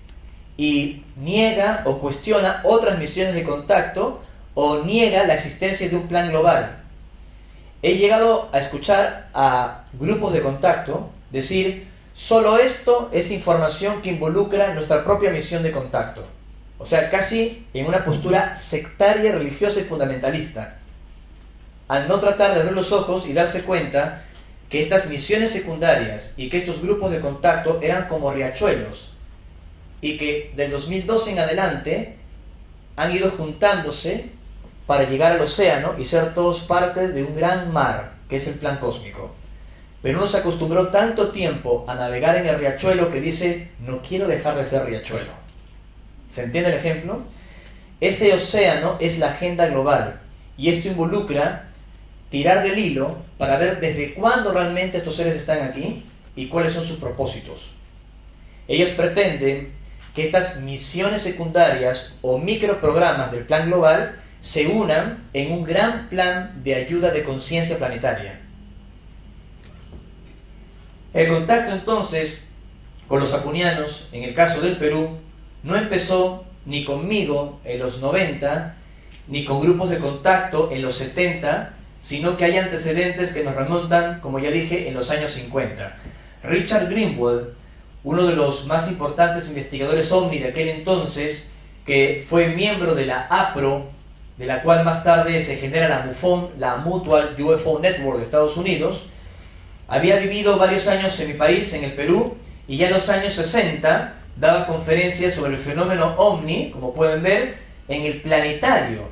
Y niega o cuestiona otras misiones de contacto o niega la existencia de un plan global. He llegado a escuchar a grupos de contacto decir: solo esto es información que involucra nuestra propia misión de contacto. O sea, casi en una postura sectaria, religiosa y fundamentalista, al no tratar de abrir los ojos y darse cuenta que estas misiones secundarias y que estos grupos de contacto eran como riachuelos, y que del 2012 en adelante han ido juntándose para llegar al océano y ser todos parte de un gran mar, que es el plan cósmico. Pero uno se acostumbró tanto tiempo a navegar en el riachuelo que dice: no quiero dejar de ser riachuelo. ¿Se entiende el ejemplo? Ese océano es la agenda global, y esto involucra tirar del hilo para ver desde cuándo realmente estos seres están aquí y cuáles son sus propósitos. Ellos pretenden que estas misiones secundarias o microprogramas del plan global se unan en un gran plan de ayuda de conciencia planetaria. El contacto entonces con los apunianos, en el caso del Perú, no empezó ni conmigo en los 90, ni con grupos de contacto en los 70, sino que hay antecedentes que nos remontan, como ya dije, en los años 50. Richard Greenwald, uno de los más importantes investigadores OVNI de aquel entonces, que fue miembro de la APRO, de la cual más tarde se genera la MUFON, la Mutual UFO Network de Estados Unidos, había vivido varios años en mi país, en el Perú, y ya en los años 60 daba conferencias sobre el fenómeno OVNI, como pueden ver, en el planetario,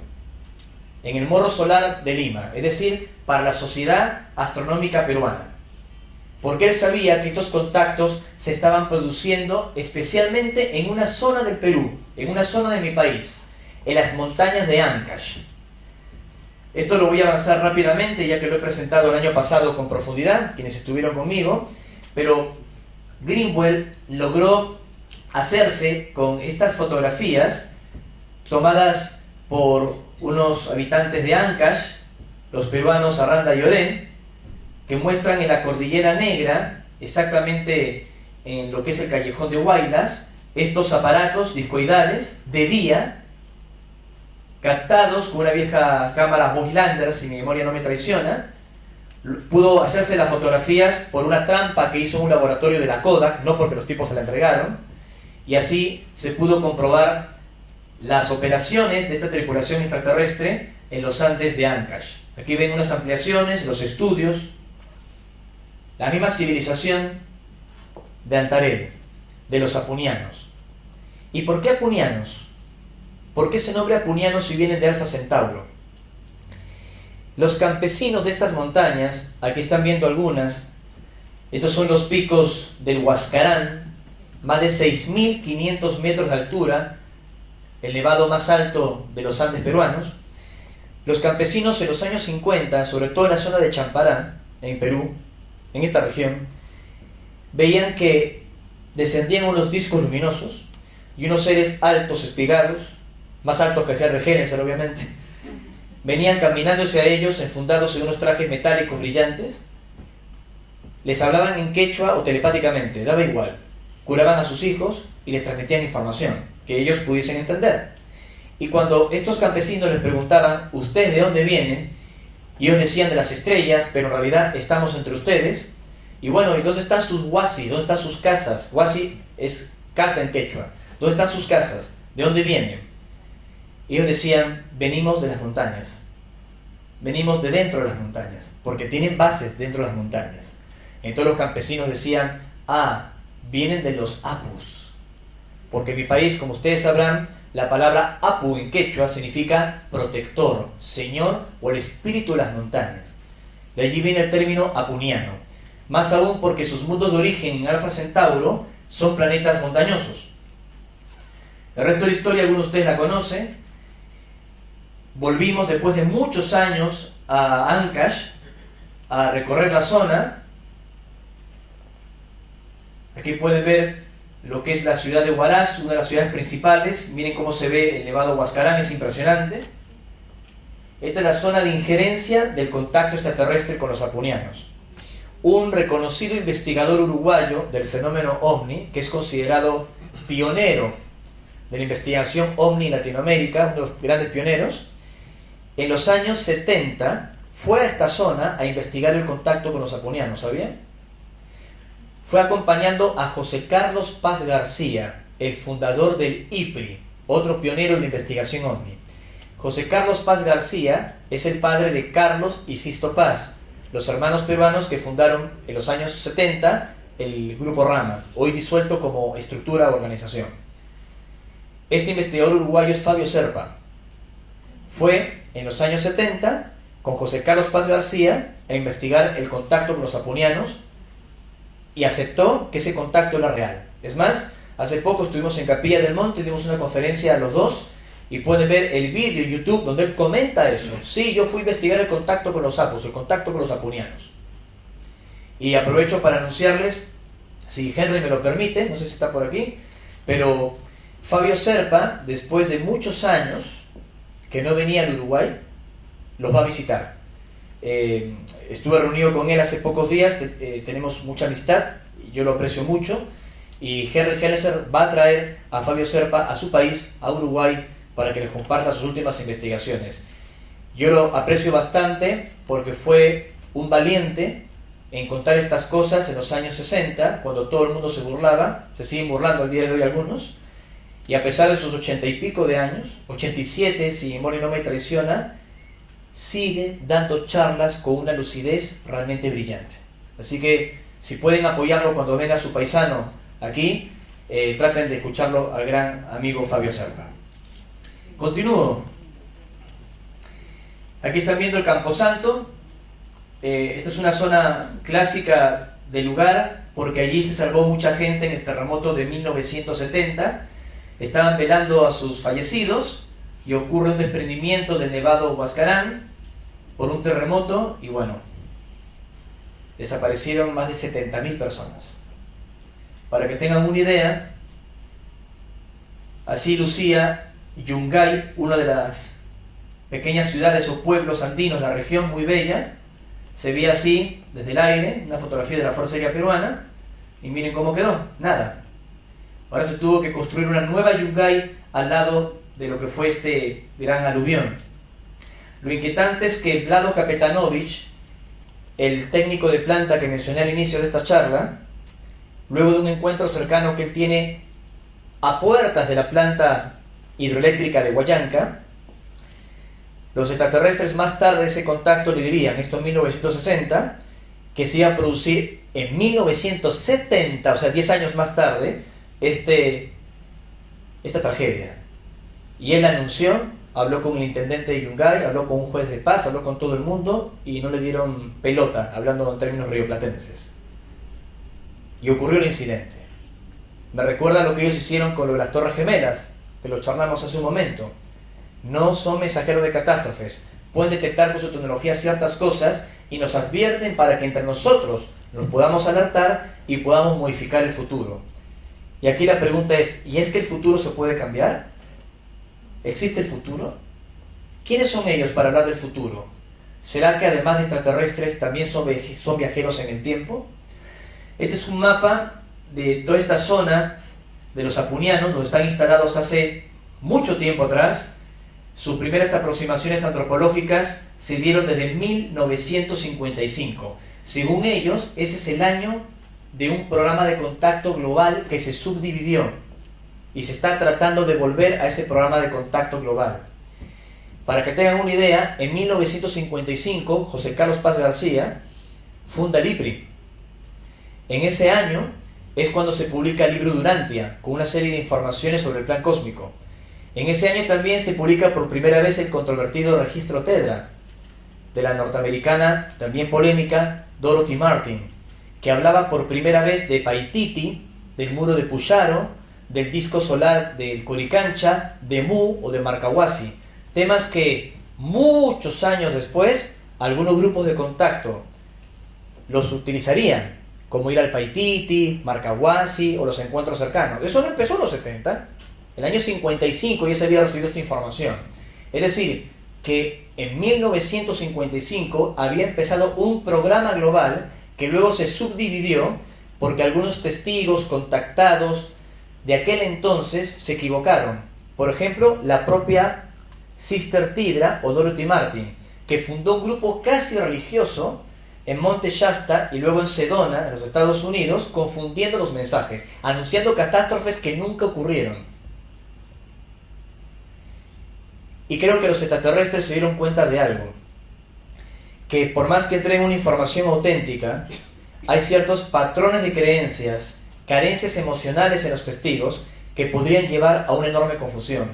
en el Morro Solar de Lima, es decir, para la Sociedad Astronómica Peruana. Porque él sabía que estos contactos se estaban produciendo especialmente en una zona del Perú, en una zona de mi país, en las montañas de Ancash. Esto lo voy a avanzar rápidamente, ya que lo he presentado el año pasado con profundidad, quienes estuvieron conmigo, pero Greenwald logró hacerse con estas fotografías tomadas por unos habitantes de Ancash, los peruanos Arranda y Orén, que muestran en la Cordillera Negra, exactamente en lo que es el Callejón de Huaylas, estos aparatos discoidales de día, captados con una vieja cámara Voigtlander, si mi memoria no me traiciona. Pudo hacerse las fotografías por una trampa que hizo un laboratorio de la Kodak, no porque los tipos se la entregaron, y así se pudo comprobar las operaciones de esta tripulación extraterrestre en los Andes de Ancash. Aquí ven unas ampliaciones, los estudios, la misma civilización de Antarel, de los apunianos. ¿Y por qué apunianos? ¿Por qué ese nombre apuniano si vienen de Alfa Centauro? Los campesinos de estas montañas, aquí están viendo algunas, estos son los picos del Huascarán, más de 6.500 metros de altura, el nevado más alto de los Andes peruanos. Los campesinos en los años 50, sobre todo en la zona de Champarán, en Perú, en esta región, veían que descendían unos discos luminosos y unos seres altos, espigados, más altos que Henry Genesen, obviamente, venían caminando hacia ellos enfundados en unos trajes metálicos brillantes, les hablaban en quechua o telepáticamente, daba igual, curaban a sus hijos y les transmitían información que ellos pudiesen entender. Y cuando estos campesinos les preguntaban, ¿ustedes de dónde vienen? Y ellos decían de las estrellas, pero en realidad estamos entre ustedes. Y bueno, ¿y dónde están sus huasi? ¿Dónde están sus casas? Huasi es casa en quechua. ¿Dónde están sus casas? ¿De dónde vienen? Y ellos decían, venimos de las montañas. Venimos de dentro de las montañas, porque tienen bases dentro de las montañas. Entonces los campesinos decían, vienen de los apus. Porque en mi país, como ustedes sabrán, la palabra apu en quechua significa protector, señor o el espíritu de las montañas. De allí viene el término apuniano. Más aún porque sus mundos de origen en Alfa Centauro son planetas montañosos. El resto de la historia, algunos de ustedes la conocen. Volvimos después de muchos años a Ancash a recorrer la zona. Aquí pueden ver lo que es la ciudad de Huaraz, una de las ciudades principales. Miren cómo se ve el nevado Huascarán, es impresionante. Esta es la zona de injerencia del contacto extraterrestre con los apunianos. Un reconocido investigador uruguayo del fenómeno OVNI, que es considerado pionero de la investigación OVNI en Latinoamérica, uno de los grandes pioneros, en los años 70 fue a esta zona a investigar el contacto con los apunianos, ¿sabían? Fue acompañando a José Carlos Paz García, el fundador del IPRI, otro pionero de la investigación OVNI. José Carlos Paz García es el padre de Carlos y Sisto Paz, los hermanos peruanos que fundaron en los años 70 el Grupo Rama, hoy disuelto como estructura o organización. Este investigador uruguayo es Fabio Serpa. Fue en los años 70 con José Carlos Paz García a investigar el contacto con los apunianos y aceptó que ese contacto era real. Es más, hace poco estuvimos en Capilla del Monte, dimos una conferencia a los dos y pueden ver el vídeo en YouTube donde él comenta eso. Sí, yo fui a investigar el contacto con los apus, el contacto con los apunianos. Y aprovecho para anunciarles, si Henry me lo permite, no sé si está por aquí, pero Fabio Serpa, después de muchos años que no venía al Uruguay, los va a visitar. Estuve reunido con él hace pocos días, tenemos mucha amistad, yo lo aprecio mucho, y Henry Helleser va a traer a Fabio Serpa a su país, a Uruguay, para que les comparta sus últimas investigaciones. Yo lo aprecio bastante porque fue un valiente en contar estas cosas en los años 60, cuando todo el mundo se burlaba, se siguen burlando al día de hoy algunos, y a pesar de sus 80 y pico de años, 87 si mi memoria no me traiciona, sigue dando charlas con una lucidez realmente brillante. Así que si pueden apoyarlo cuando venga su paisano aquí, traten de escucharlo al gran amigo Fabio Serpa. Continúo. Aquí están viendo el Camposanto. Esta es una zona clásica del lugar porque allí se salvó mucha gente en el terremoto de 1970. Estaban velando a sus fallecidos y ocurre un desprendimiento del Nevado Huascarán por un terremoto y bueno, desaparecieron más de 70.000 personas. Para que tengan una idea, así lucía Yungay, una de las pequeñas ciudades o pueblos andinos de la región, muy bella. Se veía así desde el aire, una fotografía de la Fuerza Aérea Peruana, y miren cómo quedó, nada. Ahora se tuvo que construir una nueva Yungay al lado de lo que fue este gran aluvión. Lo inquietante es que Vlado Kapetanovich, el técnico de planta que mencioné al inicio de esta charla, luego de un encuentro cercano que él tiene a puertas de la planta hidroeléctrica de Huallanca, los extraterrestres más tarde de ese contacto le dirían, esto en 1960, que se iba a producir en 1970, o sea 10 años más tarde, esta tragedia. Y él anunció, habló con el intendente de Yungay, habló con un juez de paz, habló con todo el mundo y no le dieron pelota, hablando en términos rioplatenses. Y ocurrió el incidente. Me recuerda lo que ellos hicieron con lo de las Torres Gemelas, que lo charlamos hace un momento. No son mensajeros de catástrofes, pueden detectar con su tecnología ciertas cosas y nos advierten para que entre nosotros nos podamos alertar y podamos modificar el futuro. Y aquí la pregunta es, ¿y es que el futuro se puede cambiar? ¿Existe el futuro? ¿Quiénes son ellos para hablar del futuro? ¿Será que además de extraterrestres también son viajeros en el tiempo? Este es un mapa de toda esta zona de los apunianos, donde están instalados hace mucho tiempo atrás. Sus primeras aproximaciones antropológicas se dieron desde 1955. Según ellos, ese es el año de un programa de contacto global que se subdividió y se está tratando de volver a ese programa de contacto global. Para que tengan una idea, en 1955 José Carlos Paz García funda el IPRI. En ese año es cuando se publica el libro Durantia, con una serie de informaciones sobre el plan cósmico. En ese año también se publica por primera vez el controvertido registro TEDRA, de la norteamericana, también polémica, Dorothy Martin, que hablaba por primera vez de Paititi, del muro de Puyaro, del disco solar del Coricancha, de Mu o de Marcahuasi, temas que muchos años después algunos grupos de contacto los utilizarían, como ir al Paititi, Marcahuasi o los encuentros cercanos. Eso no empezó en los 70, en el año 55 ya se había recibido esta información. Es decir, que en 1955 había empezado un programa global que luego se subdividió porque algunos testigos contactados de aquel entonces se equivocaron. Por ejemplo, la propia Sister Tidra o Dorothy Martin, que fundó un grupo casi religioso en Monte Shasta y luego en Sedona, en los Estados Unidos, confundiendo los mensajes, anunciando catástrofes que nunca ocurrieron. Y creo que los extraterrestres se dieron cuenta de algo, que por más que entreguen una información auténtica, hay ciertos patrones de creencias, carencias emocionales en los testigos que podrían llevar a una enorme confusión.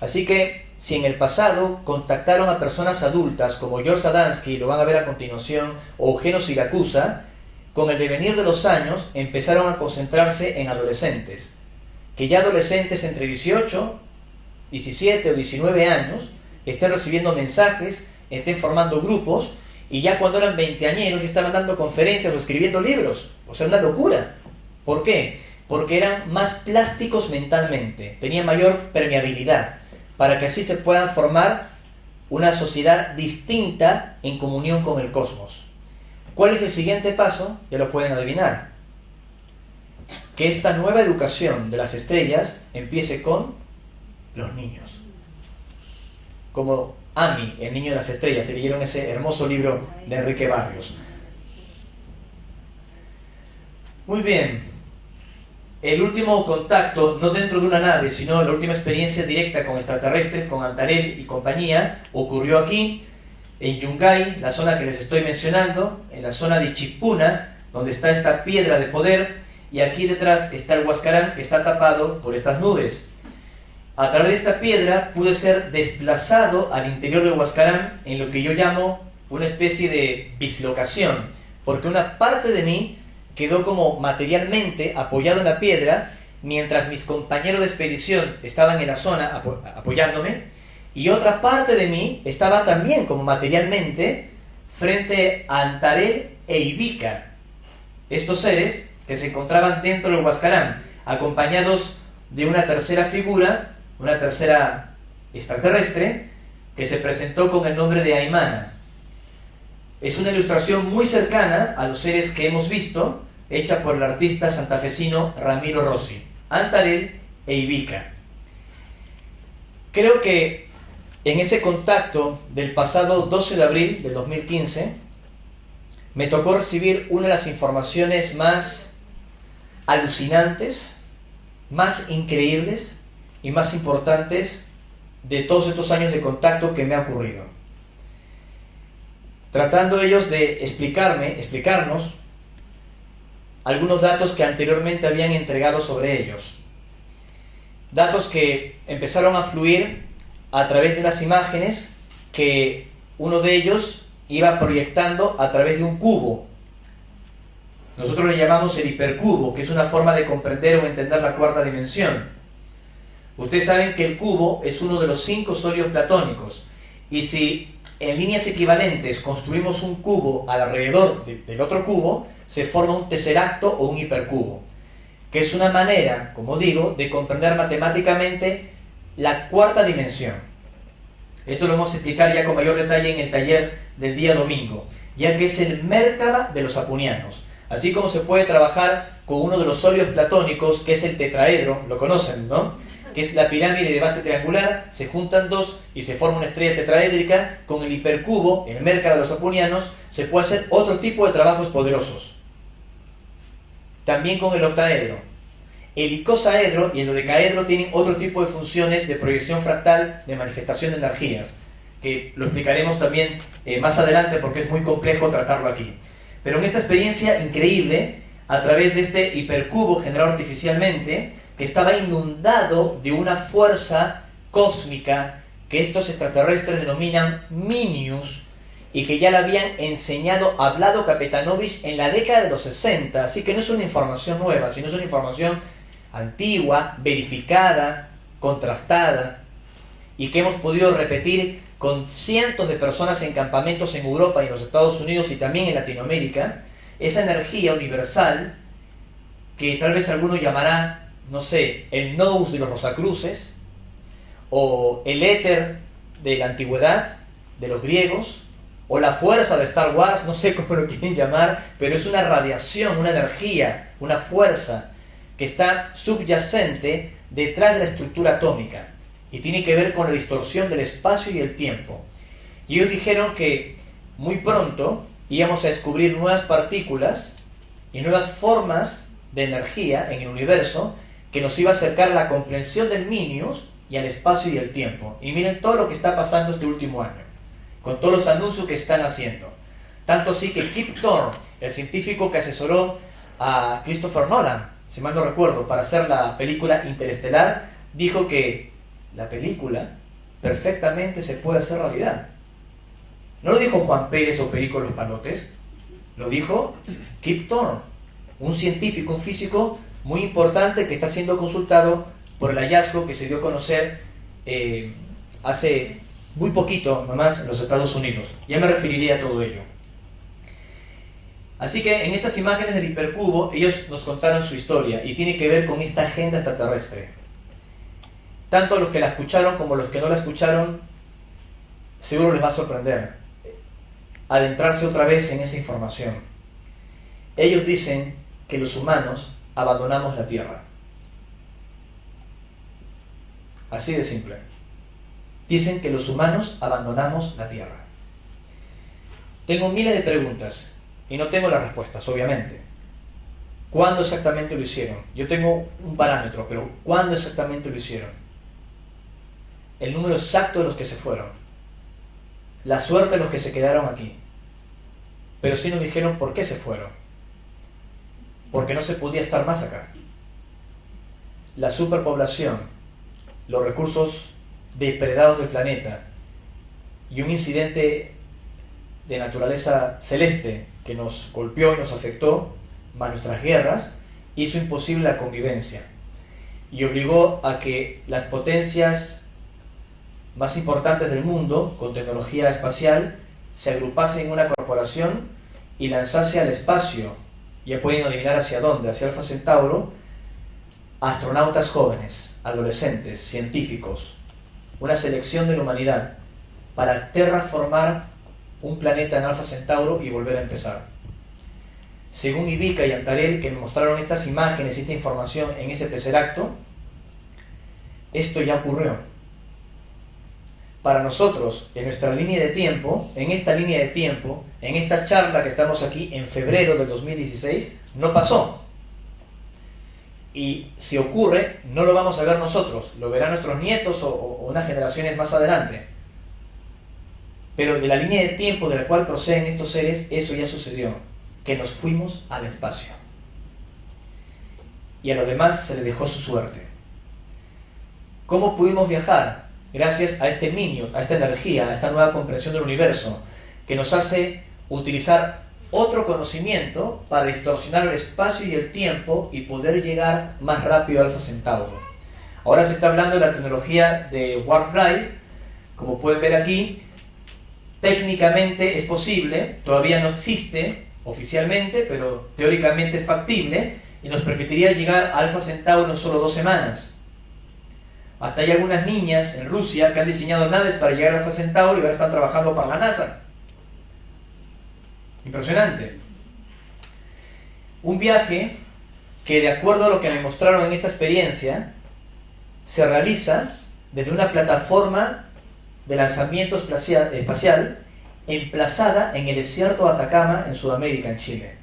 Así que, si en el pasado contactaron a personas adultas como George Adamski, lo van a ver a continuación, o Eugenio Siracusa, con el devenir de los años empezaron a concentrarse en adolescentes, que ya adolescentes entre 18, 17 o 19 años estén recibiendo mensajes, estén formando grupos, y ya cuando eran veinteañeros ya estaban dando conferencias o escribiendo libros. O sea, una locura. ¿Por qué? Porque eran más plásticos mentalmente, tenían mayor permeabilidad, para que así se puedan formar una sociedad distinta en comunión con el cosmos. ¿Cuál es el siguiente paso? Ya lo pueden adivinar. Que esta nueva educación de las estrellas empiece con los niños. Como Ami, el niño de las estrellas, se leyeron ese hermoso libro de Enrique Barrios. Muy bien. El último contacto, no dentro de una nave, sino la última experiencia directa con extraterrestres, con Antarel y compañía, ocurrió aquí, en Yungay, la zona que les estoy mencionando, en la zona de Chipuna, donde está esta piedra de poder, y aquí detrás está el Huascarán, que está tapado por estas nubes. A través de esta piedra pude ser desplazado al interior del Huascarán en lo que yo llamo una especie de dislocación, porque una parte de mí quedó como materialmente apoyado en la piedra, mientras mis compañeros de expedición estaban en la zona apoyándome, y otra parte de mí estaba también como materialmente frente a Antarel e Ivica, estos seres que se encontraban dentro del Huascarán, acompañados de una tercera figura, una tercera extraterrestre, que se presentó con el nombre de Aymana. Es una ilustración muy cercana a los seres que hemos visto, hecha por el artista santafesino Ramiro Rossi, Antarel e Ivica. Creo que en ese contacto del pasado 12 de abril del 2015, me tocó recibir una de las informaciones más alucinantes, más increíbles y más importantes de todos estos años de contacto que me ha ocurrido. Tratando ellos de explicarnos algunos datos que anteriormente habían entregado sobre ellos. Datos que empezaron a fluir a través de unas imágenes que uno de ellos iba proyectando a través de un cubo. Nosotros le llamamos el hipercubo, que es una forma de comprender o entender la cuarta dimensión. Ustedes saben que el cubo es uno de los 5 sólidos platónicos, y si en líneas equivalentes construimos un cubo alrededor del otro cubo, se forma un tesseracto o un hipercubo, que es una manera, como digo, de comprender matemáticamente la cuarta dimensión. Esto lo vamos a explicar ya con mayor detalle en el taller del día domingo, ya que es el Mérkaba de los apunianos. Así como se puede trabajar con uno de los sólidos platónicos, que es el tetraedro, lo conocen, ¿no?, que es la pirámide de base triangular, se juntan dos y se forma una estrella tetraédrica. Con el hipercubo, el Mérkaba de los apunianos, se puede hacer otro tipo de trabajos poderosos. También con el octaedro. El icosaedro y el dodecaedro tienen otro tipo de funciones de proyección fractal, de manifestación de energías, que lo explicaremos también más adelante porque es muy complejo tratarlo aquí. Pero en esta experiencia increíble, a través de este hipercubo generado artificialmente, que estaba inundado de una fuerza cósmica que estos extraterrestres denominan Minius, y que ya le habían enseñado a Vlado Kapetanovich en la década de los 60, así que no es una información nueva, sino es una información antigua, verificada, contrastada, y que hemos podido repetir con cientos de personas en campamentos en Europa y en los Estados Unidos y también en Latinoamérica. Esa energía universal que tal vez alguno llamará, no sé, el nous de los Rosacruces, o el éter de la antigüedad, de los griegos, o la fuerza de Star Wars, no sé cómo lo quieren llamar, pero es una radiación, una energía, una fuerza que está subyacente detrás de la estructura atómica, y tiene que ver con la distorsión del espacio y el tiempo. Y ellos dijeron que muy pronto íbamos a descubrir nuevas partículas y nuevas formas de energía en el universo, que nos iba a acercar a la comprensión del Minius y al espacio y el tiempo. Y miren todo lo que está pasando este último año, con todos los anuncios que están haciendo. Tanto así que Kip Thorne, el científico que asesoró a Christopher Nolan, si mal no recuerdo, para hacer la película Interestelar, dijo que la película perfectamente se puede hacer realidad. No lo dijo Juan Pérez o Perico Los Palotes, lo dijo Kip Thorne, un científico, un físico muy importante que está siendo consultado por el hallazgo que se dio a conocer hace muy poquito nomás en los Estados Unidos. Ya me referiré a todo ello. Así que en estas imágenes del hipercubo ellos nos contaron su historia y tiene que ver con esta agenda extraterrestre. Tanto los que la escucharon como los que no la escucharon seguro les va a sorprender adentrarse otra vez en esa información. Ellos dicen que los humanos abandonamos la Tierra. Así de simple. Dicen que los humanos abandonamos la Tierra. Tengo miles de preguntas y no tengo las respuestas, obviamente. ¿Cuándo exactamente lo hicieron? Yo tengo un parámetro, pero ¿cuándo exactamente lo hicieron? El número exacto de los que se fueron. La suerte de los que se quedaron aquí. Pero sí nos dijeron por qué se fueron. Porque no se podía estar más acá. La superpoblación, los recursos depredados del planeta y un incidente de naturaleza celeste que nos golpeó y nos afectó, más nuestras guerras, hizo imposible la convivencia y obligó a que las potencias más importantes del mundo con tecnología espacial se agrupasen en una corporación y lanzase al espacio, ya pueden adivinar hacia dónde, hacia Alfa Centauro, astronautas jóvenes, adolescentes, científicos, una selección de la humanidad para terraformar un planeta en Alfa Centauro y volver a empezar. Según Ivica y Antarel, que me mostraron estas imágenes y esta información en ese tercer acto, esto ya ocurrió. Para nosotros, en nuestra línea de tiempo, en esta línea de tiempo, en esta charla que estamos aquí en febrero del 2016, no pasó. Y si ocurre, no lo vamos a ver nosotros, lo verán nuestros nietos o unas generaciones más adelante. Pero de la línea de tiempo de la cual proceden estos seres, eso ya sucedió, que nos fuimos al espacio. Y a los demás se les dejó su suerte. ¿Cómo pudimos viajar? Gracias a este minio, a esta energía, a esta nueva comprensión del universo, que nos hace utilizar otro conocimiento para distorsionar el espacio y el tiempo y poder llegar más rápido a Alfa Centauro. Ahora se está hablando de la tecnología de Warp Drive, como pueden ver aquí. Técnicamente es posible, todavía no existe oficialmente, pero teóricamente es factible y nos permitiría llegar a Alfa Centauro en solo 2 semanas. Hasta hay algunas niñas en Rusia que han diseñado naves para llegar a Alfa Centauro y ahora están trabajando para la NASA. Impresionante. Un viaje que, de acuerdo a lo que me mostraron en esta experiencia, se realiza desde una plataforma de lanzamiento espacial emplazada en el desierto de Atacama, en Sudamérica, en Chile.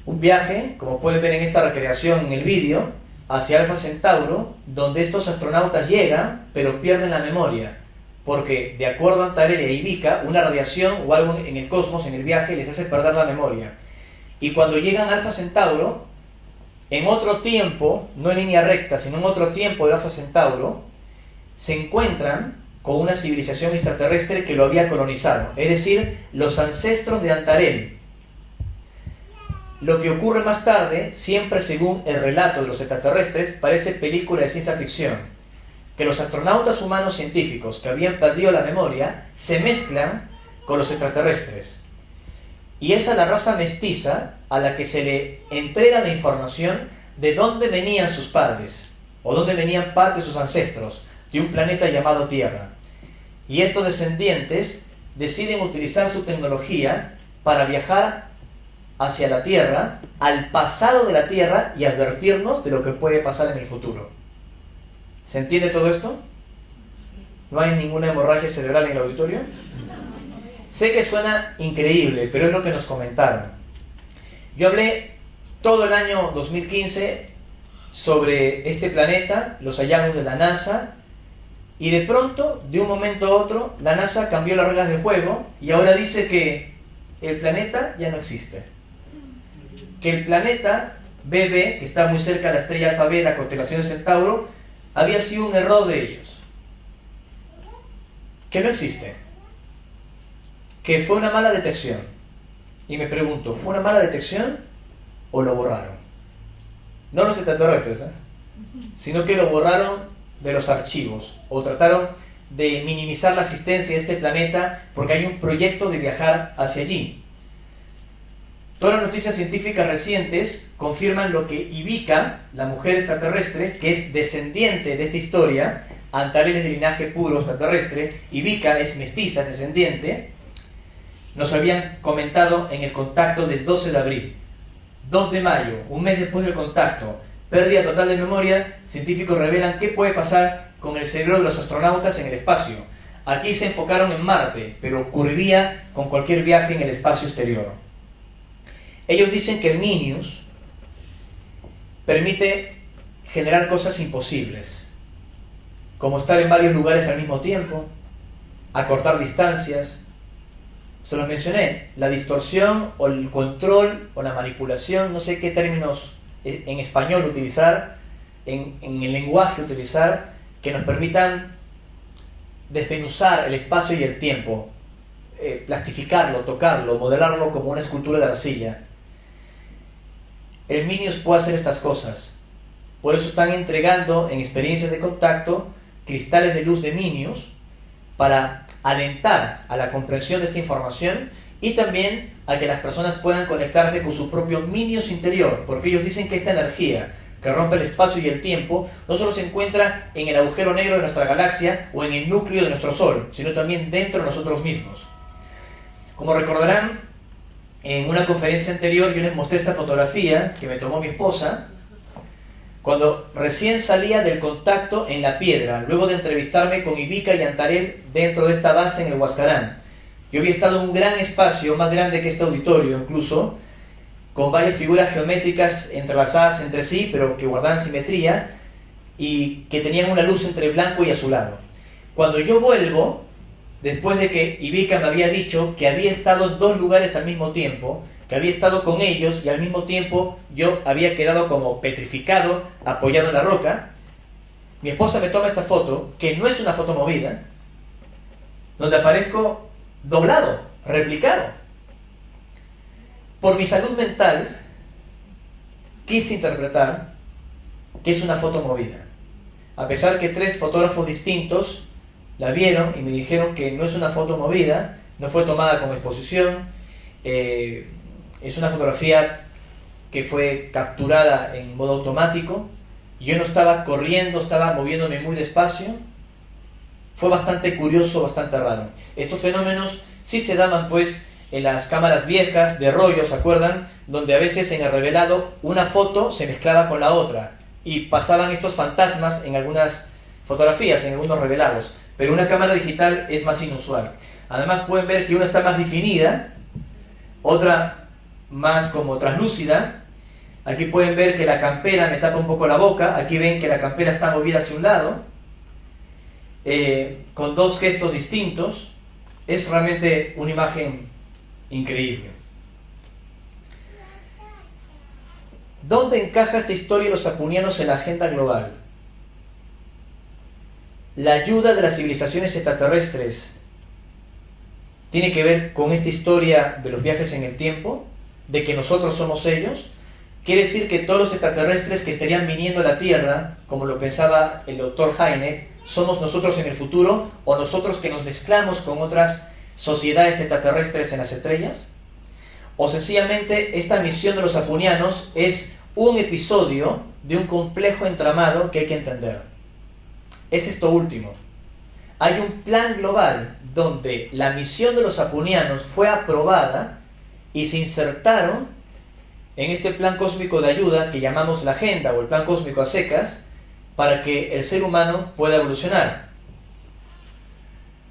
Un viaje, como pueden ver en esta recreación en el vídeo, hacia Alfa Centauro, donde estos astronautas llegan, pero pierden la memoria, porque, de acuerdo a Antarel e Ivica, una radiación o algo en el cosmos, en el viaje, les hace perder la memoria. Y cuando llegan a Alfa Centauro, en otro tiempo, no en línea recta, sino en otro tiempo de Alfa Centauro, se encuentran con una civilización extraterrestre que lo había colonizado, es decir, los ancestros de Antarel. Lo que ocurre más tarde, siempre según el relato de los extraterrestres, parece película de ciencia ficción, que los astronautas humanos científicos que habían perdido la memoria se mezclan con los extraterrestres. Y esa es la raza mestiza a la que se le entrega la información de dónde venían sus padres, o dónde venían parte de sus ancestros, de un planeta llamado Tierra. Y estos descendientes deciden utilizar su tecnología para viajar hacia la Tierra, al pasado de la Tierra y advertirnos de lo que puede pasar en el futuro. ¿Se entiende todo esto? ¿No hay ninguna hemorragia cerebral en el auditorio? Sé que suena increíble, pero es lo que nos comentaron. Yo hablé todo el año 2015 sobre este planeta, los hallazgos de la NASA, y de pronto, de un momento a otro, la NASA cambió las reglas del juego y ahora dice que el planeta ya no existe. Que el planeta BB, que está muy cerca de la estrella Alfa B, la constelación de Centauro, había sido un error de ellos. Que no existe. Que fue una mala detección. Y me pregunto, ¿fue una mala detección o lo borraron? No los extraterrestres, sino que lo borraron de los archivos o trataron de minimizar la existencia de este planeta porque hay un proyecto de viajar hacia allí. Todas las noticias científicas recientes confirman lo que Ivica, la mujer extraterrestre, que es descendiente de esta historia, Antarel es de linaje puro extraterrestre y Vika es mestiza, descendiente, nos habían comentado en el contacto del 12 de abril. 2 de mayo, un mes después del contacto, pérdida total de memoria, científicos revelan qué puede pasar con el cerebro de los astronautas en el espacio. Aquí se enfocaron en Marte, pero ocurriría con cualquier viaje en el espacio exterior. Ellos dicen que el Minius permite generar cosas imposibles, como estar en varios lugares al mismo tiempo, acortar distancias. Se los mencioné, la distorsión o el control o la manipulación, no sé qué términos en español utilizar, en el lenguaje utilizar, que nos permitan desmenuzar el espacio y el tiempo, plastificarlo, tocarlo, modelarlo como una escultura de arcilla. El Minius puede hacer estas cosas. Por eso están entregando en experiencias de contacto cristales de luz de Minius para alentar a la comprensión de esta información y también a que las personas puedan conectarse con su propio Minius interior, porque ellos dicen que esta energía que rompe el espacio y el tiempo no solo se encuentra en el agujero negro de nuestra galaxia o en el núcleo de nuestro Sol, sino también dentro de nosotros mismos. Como recordarán, en una conferencia anterior yo les mostré esta fotografía que me tomó mi esposa cuando recién salía del contacto en la piedra, luego de entrevistarme con Ivica y Antarel dentro de esta base en el Huascarán. Yo había estado en un gran espacio, más grande que este auditorio incluso, con varias figuras geométricas entrelazadas entre sí, pero que guardaban simetría y que tenían una luz entre blanco y azulado. Cuando yo vuelvo, después de que Ivica me había dicho que había estado en 2 lugares al mismo tiempo, que había estado con ellos y al mismo tiempo yo había quedado como petrificado, apoyado en la roca, mi esposa me toma esta foto, que no es una foto movida, donde aparezco doblado, replicado. Por mi salud mental, quise interpretar que es una foto movida. A pesar que 3 fotógrafos distintos la vieron y me dijeron que no es una foto movida, no fue tomada como exposición, es una fotografía que fue capturada en modo automático. Yo no estaba corriendo, estaba moviéndome muy despacio. Fue bastante curioso, bastante raro. Estos fenómenos sí se daban pues en las cámaras viejas de rollo, ¿se acuerdan? Donde a veces en el revelado una foto se mezclaba con la otra y pasaban estos fantasmas en algunas fotografías, en algunos revelados. Pero una cámara digital es más inusual. Además pueden ver que una está más definida, otra más como translúcida. Aquí pueden ver que la campera me tapa un poco la boca. Aquí ven que la campera está movida hacia un lado, con 2 gestos distintos. Es realmente una imagen increíble. ¿Dónde encaja esta historia de los apunianos en la agenda global? La ayuda de las civilizaciones extraterrestres tiene que ver con esta historia de los viajes en el tiempo, de que nosotros somos ellos. Quiere decir que todos los extraterrestres que estarían viniendo a la Tierra, como lo pensaba el doctor Heineck, somos nosotros en el futuro, o nosotros que nos mezclamos con otras sociedades extraterrestres en las estrellas, o sencillamente esta misión de los apunianos es un episodio de un complejo entramado que hay que entender. Es esto último. Hay un plan global donde la misión de los apunianos fue aprobada y se insertaron en este plan cósmico de ayuda que llamamos la agenda o el plan cósmico a secas para que el ser humano pueda evolucionar.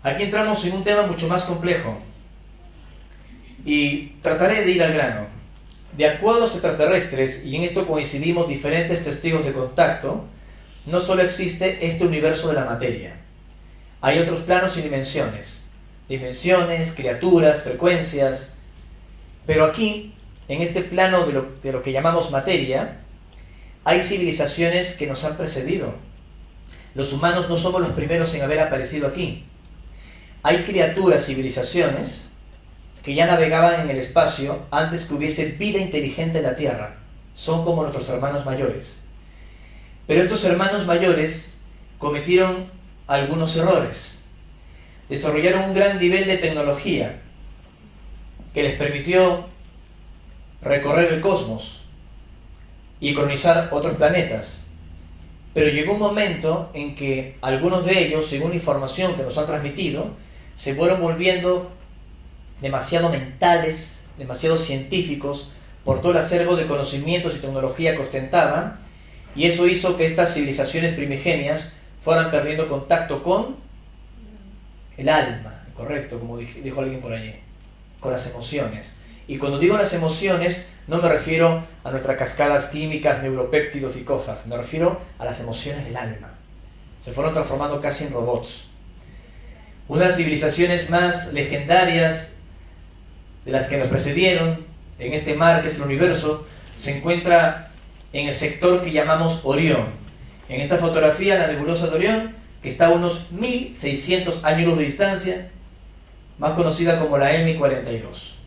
Aquí entramos en un tema mucho más complejo y trataré de ir al grano. De acuerdo a los extraterrestres, y en esto coincidimos diferentes testigos de contacto, no solo existe este universo de la materia. Hay otros planos y dimensiones. Dimensiones, criaturas, frecuencias. Pero aquí, en este plano de lo que llamamos materia, hay civilizaciones que nos han precedido. Los humanos no somos los primeros en haber aparecido aquí. Hay criaturas, civilizaciones, que ya navegaban en el espacio antes que hubiese vida inteligente en la Tierra. Son como nuestros hermanos mayores. Pero estos hermanos mayores cometieron algunos errores. Desarrollaron un gran nivel de tecnología que les permitió recorrer el cosmos y colonizar otros planetas. pero llegó un momento en que algunos de ellos, según la información que nos han transmitido, se fueron volviendo demasiado mentales, demasiado científicos, por todo el acervo de conocimientos y tecnología que ostentaban, y eso hizo que estas civilizaciones primigenias fueran perdiendo contacto con el alma, correcto, como dijo alguien por allí, con las emociones. Y cuando digo las emociones, no me refiero a nuestras cascadas químicas, neuropéptidos y cosas, me refiero a las emociones del alma. Se fueron transformando casi en robots. Una de las civilizaciones más legendarias de las que nos precedieron en este mar que es el universo, se encuentra en el sector que llamamos Orión. En esta fotografía, la nebulosa de Orión, que está a unos 1600 años luz de distancia, más conocida como la M42.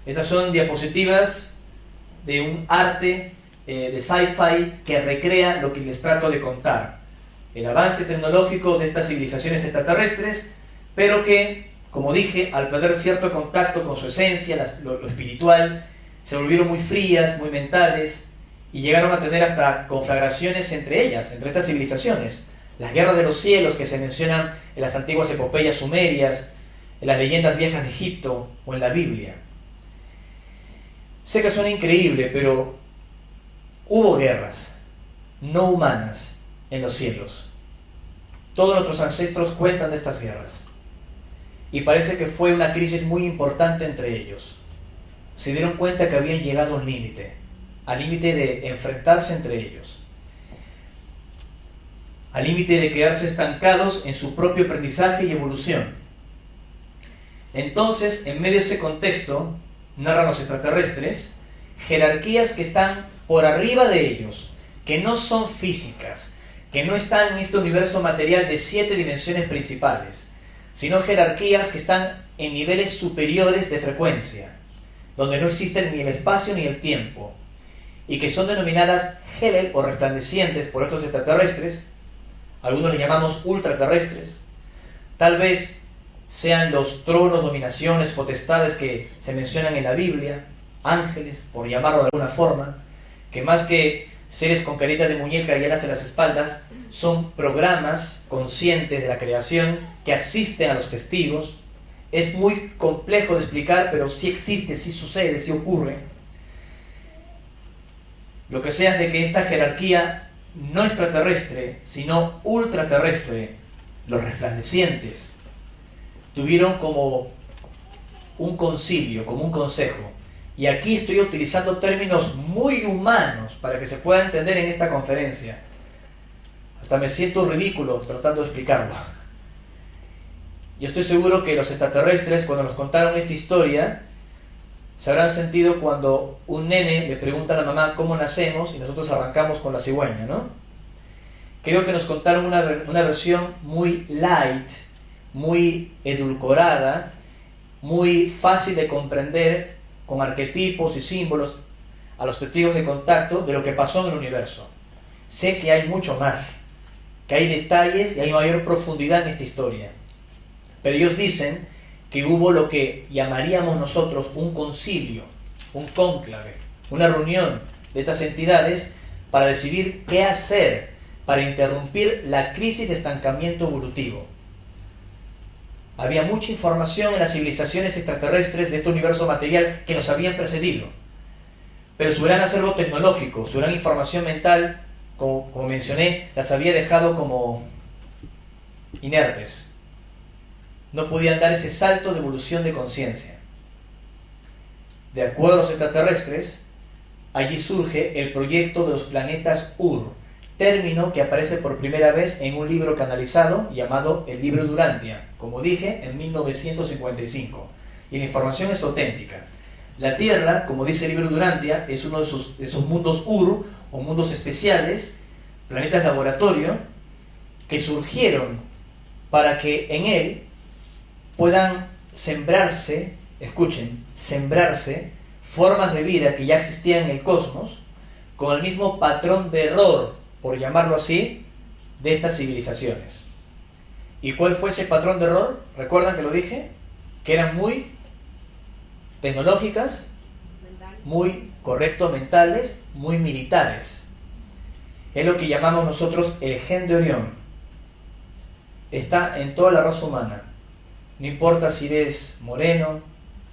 Estas son diapositivas de un arte de sci-fi que recrea lo que les trato de contar. El avance tecnológico de estas civilizaciones extraterrestres, pero que, como dije, al perder cierto contacto con su esencia, lo espiritual, se volvieron muy frías, muy mentales, y llegaron a tener hasta conflagraciones entre ellas, entre estas civilizaciones. Las guerras de los cielos que se mencionan en las antiguas epopeyas sumerias, en las leyendas viejas de Egipto o en la Biblia. Sé que suena increíble, pero hubo guerras no humanas en los cielos. Todos nuestros ancestros cuentan de estas guerras. Y parece que fue una crisis muy importante entre ellos. Se dieron cuenta que habían llegado a un límite, al límite de enfrentarse entre ellos, al límite de quedarse estancados en su propio aprendizaje y evolución. Entonces, en medio de ese contexto, narran los extraterrestres, jerarquías que están por arriba de ellos, que no son físicas, que no están en este universo material de 7 dimensiones principales, sino jerarquías que están en niveles superiores de frecuencia, donde no existen ni el espacio ni el tiempo, y que son denominadas Helel o resplandecientes por estos extraterrestres. Algunos les llamamos ultraterrestres. Tal vez sean los tronos, dominaciones, potestades que se mencionan en la Biblia, ángeles, por llamarlo de alguna forma, que más que seres con carita de muñeca y alas en las espaldas, son programas conscientes de la creación que asisten a los testigos. Es muy complejo de explicar, pero sí existe, sí sucede, sí ocurre. Lo que sea de que esta jerarquía no extraterrestre, sino ultraterrestre, los resplandecientes, tuvieron como un concilio, como un consejo. Y aquí estoy utilizando términos muy humanos para que se pueda entender en esta conferencia. Hasta me siento ridículo tratando de explicarlo. Yo estoy seguro que los extraterrestres, cuando nos contaron esta historia, se habrán sentido cuando un nene le pregunta a la mamá cómo nacemos y nosotros arrancamos con la cigüeña, ¿no? Creo que nos contaron una versión muy light, muy edulcorada, muy fácil de comprender, con arquetipos y símbolos a los testigos de contacto de lo que pasó en el universo. Sé que hay mucho más, que hay detalles y hay mayor profundidad en esta historia. Pero ellos dicen que hubo lo que llamaríamos nosotros un concilio, un cónclave, una reunión de estas entidades para decidir qué hacer para interrumpir la crisis de estancamiento evolutivo. Había mucha información en las civilizaciones extraterrestres de este universo material que nos habían precedido, pero su gran acervo tecnológico, su gran información mental, como mencioné, las había dejado como inertes. No podían dar ese salto de evolución de conciencia. De acuerdo a los extraterrestres, allí surge el proyecto de los planetas Ur, término que aparece por primera vez en un libro canalizado llamado el libro de Urantia, como dije, en 1955. Y la información es auténtica. La Tierra, como dice el libro de Urantia, es uno de esos mundos Ur, o mundos especiales, planetas laboratorio, que surgieron para que en él puedan sembrarse, escuchen, sembrarse formas de vida que ya existían en el cosmos con el mismo patrón de error, por llamarlo así, de estas civilizaciones. ¿Y cuál fue ese patrón de error? ¿Recuerdan que lo dije? Que eran muy tecnológicas, muy correctos mentales, muy militares. Es lo que llamamos nosotros el gen de Orión. Está en toda la raza humana. No importa si eres moreno,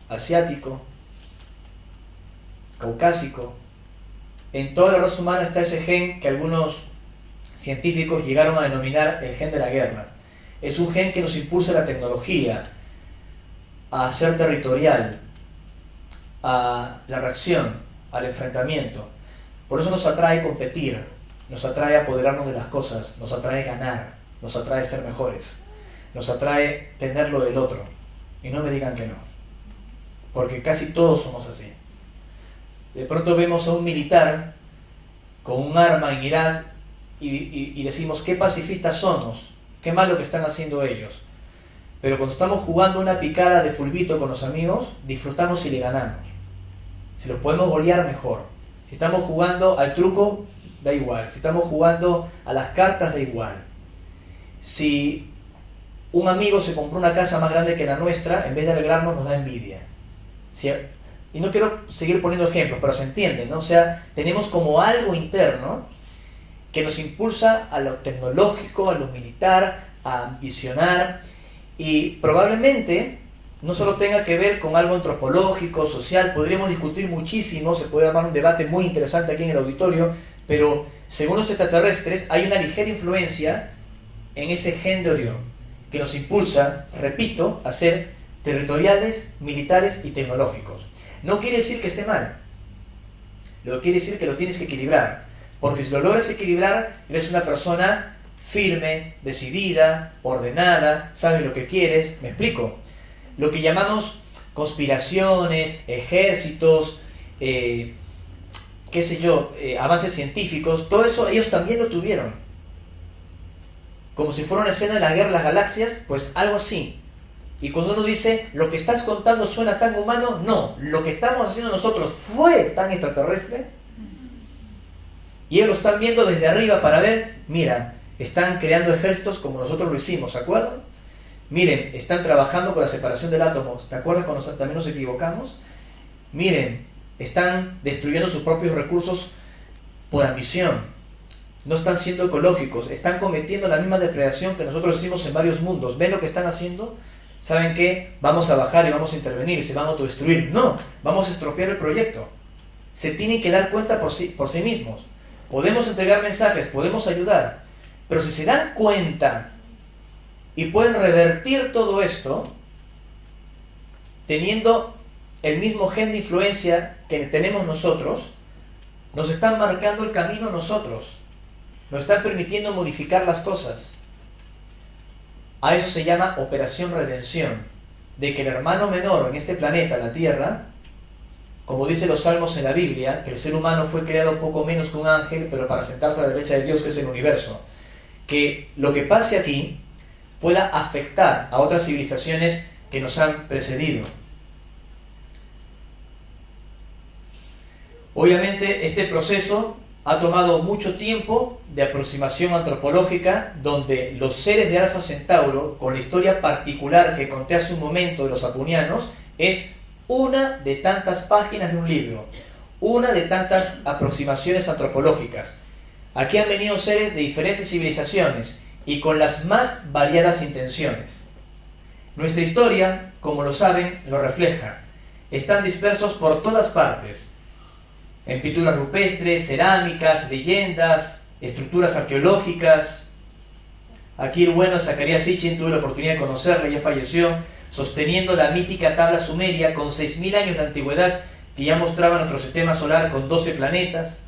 asiático, caucásico. En toda la raza humana está ese gen que algunos científicos llegaron a denominar el gen de la guerra. Es un gen que nos impulsa a la tecnología, a ser territorial, a la reacción, al enfrentamiento. Por eso nos atrae competir, nos atrae apoderarnos de las cosas, nos atrae ganar, nos atrae ser mejores, nos atrae tener lo del otro. Y no me digan que no, porque casi todos somos así. De pronto vemos a un militar con un arma en Irak y decimos, qué pacifistas somos, qué malo que están haciendo ellos. Pero cuando estamos jugando una picada de fulbito con los amigos, disfrutamos si le ganamos. Si los podemos golear, mejor. Si estamos jugando al truco, da igual. Si estamos jugando a las cartas, da igual. Si un amigo se compró una casa más grande que la nuestra, en vez de alegrarnos, nos da envidia. Y no quiero seguir poniendo ejemplos, pero se entiende, ¿no? O sea, tenemos como algo interno que nos impulsa a lo tecnológico, a lo militar, a ambicionar, y probablemente no solo tenga que ver con algo antropológico, social. Podríamos discutir muchísimo, se puede armar un debate muy interesante aquí en el auditorio, pero según los extraterrestres hay una ligera influencia en ese gen de Orión que nos impulsa, repito, a ser territoriales, militares y tecnológicos. No quiere decir que esté mal, lo que quiere decir que lo tienes que equilibrar, porque si lo logras equilibrar, eres una persona firme, decidida, ordenada, sabes lo que quieres. ¿Me explico? Lo que llamamos conspiraciones, ejércitos, avances científicos, todo eso ellos también lo tuvieron. Como si fuera una escena de la guerra de las galaxias, pues algo así. Y cuando uno dice, lo que estás contando suena tan humano, no, lo que estamos haciendo nosotros fue tan extraterrestre. Y ellos lo están viendo desde arriba para ver, mira, están creando ejércitos como nosotros lo hicimos, ¿se acuerdan? Miren, están trabajando con la separación del átomo, ¿te acuerdas cuando también nos equivocamos? Miren, están destruyendo sus propios recursos por ambición, no están siendo ecológicos, están cometiendo la misma depredación que nosotros hicimos en varios mundos. ¿Ven lo que están haciendo? ¿Saben qué? Vamos a bajar y vamos a intervenir y se van a autodestruir. No, vamos a estropear el proyecto. Se tienen que dar cuenta por sí mismos. Podemos entregar mensajes, podemos ayudar, pero si se dan cuenta y pueden revertir todo esto, teniendo el mismo gen de influencia que tenemos nosotros, nos están marcando el camino a nosotros, nos están permitiendo modificar las cosas. A eso se llama operación redención, de que el hermano menor en este planeta, la Tierra, como dice los salmos en la Biblia, que el ser humano fue creado poco menos que un ángel, pero para sentarse a la derecha de Dios, que es el universo, que lo que pase aquí pueda afectar a otras civilizaciones que nos han precedido. Obviamente este proceso ha tomado mucho tiempo de aproximación antropológica, donde los seres de Alfa Centauro, con la historia particular que conté hace un momento de los apunianos, es una de tantas páginas de un libro, una de tantas aproximaciones antropológicas. Aquí han venido seres de diferentes civilizaciones y con las más variadas intenciones. Nuestra historia, como lo saben, lo refleja. Están dispersos por todas partes, en pinturas rupestres, cerámicas, leyendas, estructuras arqueológicas. Aquí el bueno Zacarías Sitchin, tuve la oportunidad de conocerle, ya falleció, sosteniendo la mítica tabla sumeria con 6.000 años de antigüedad, que ya mostraba nuestro sistema solar con 12 planetas.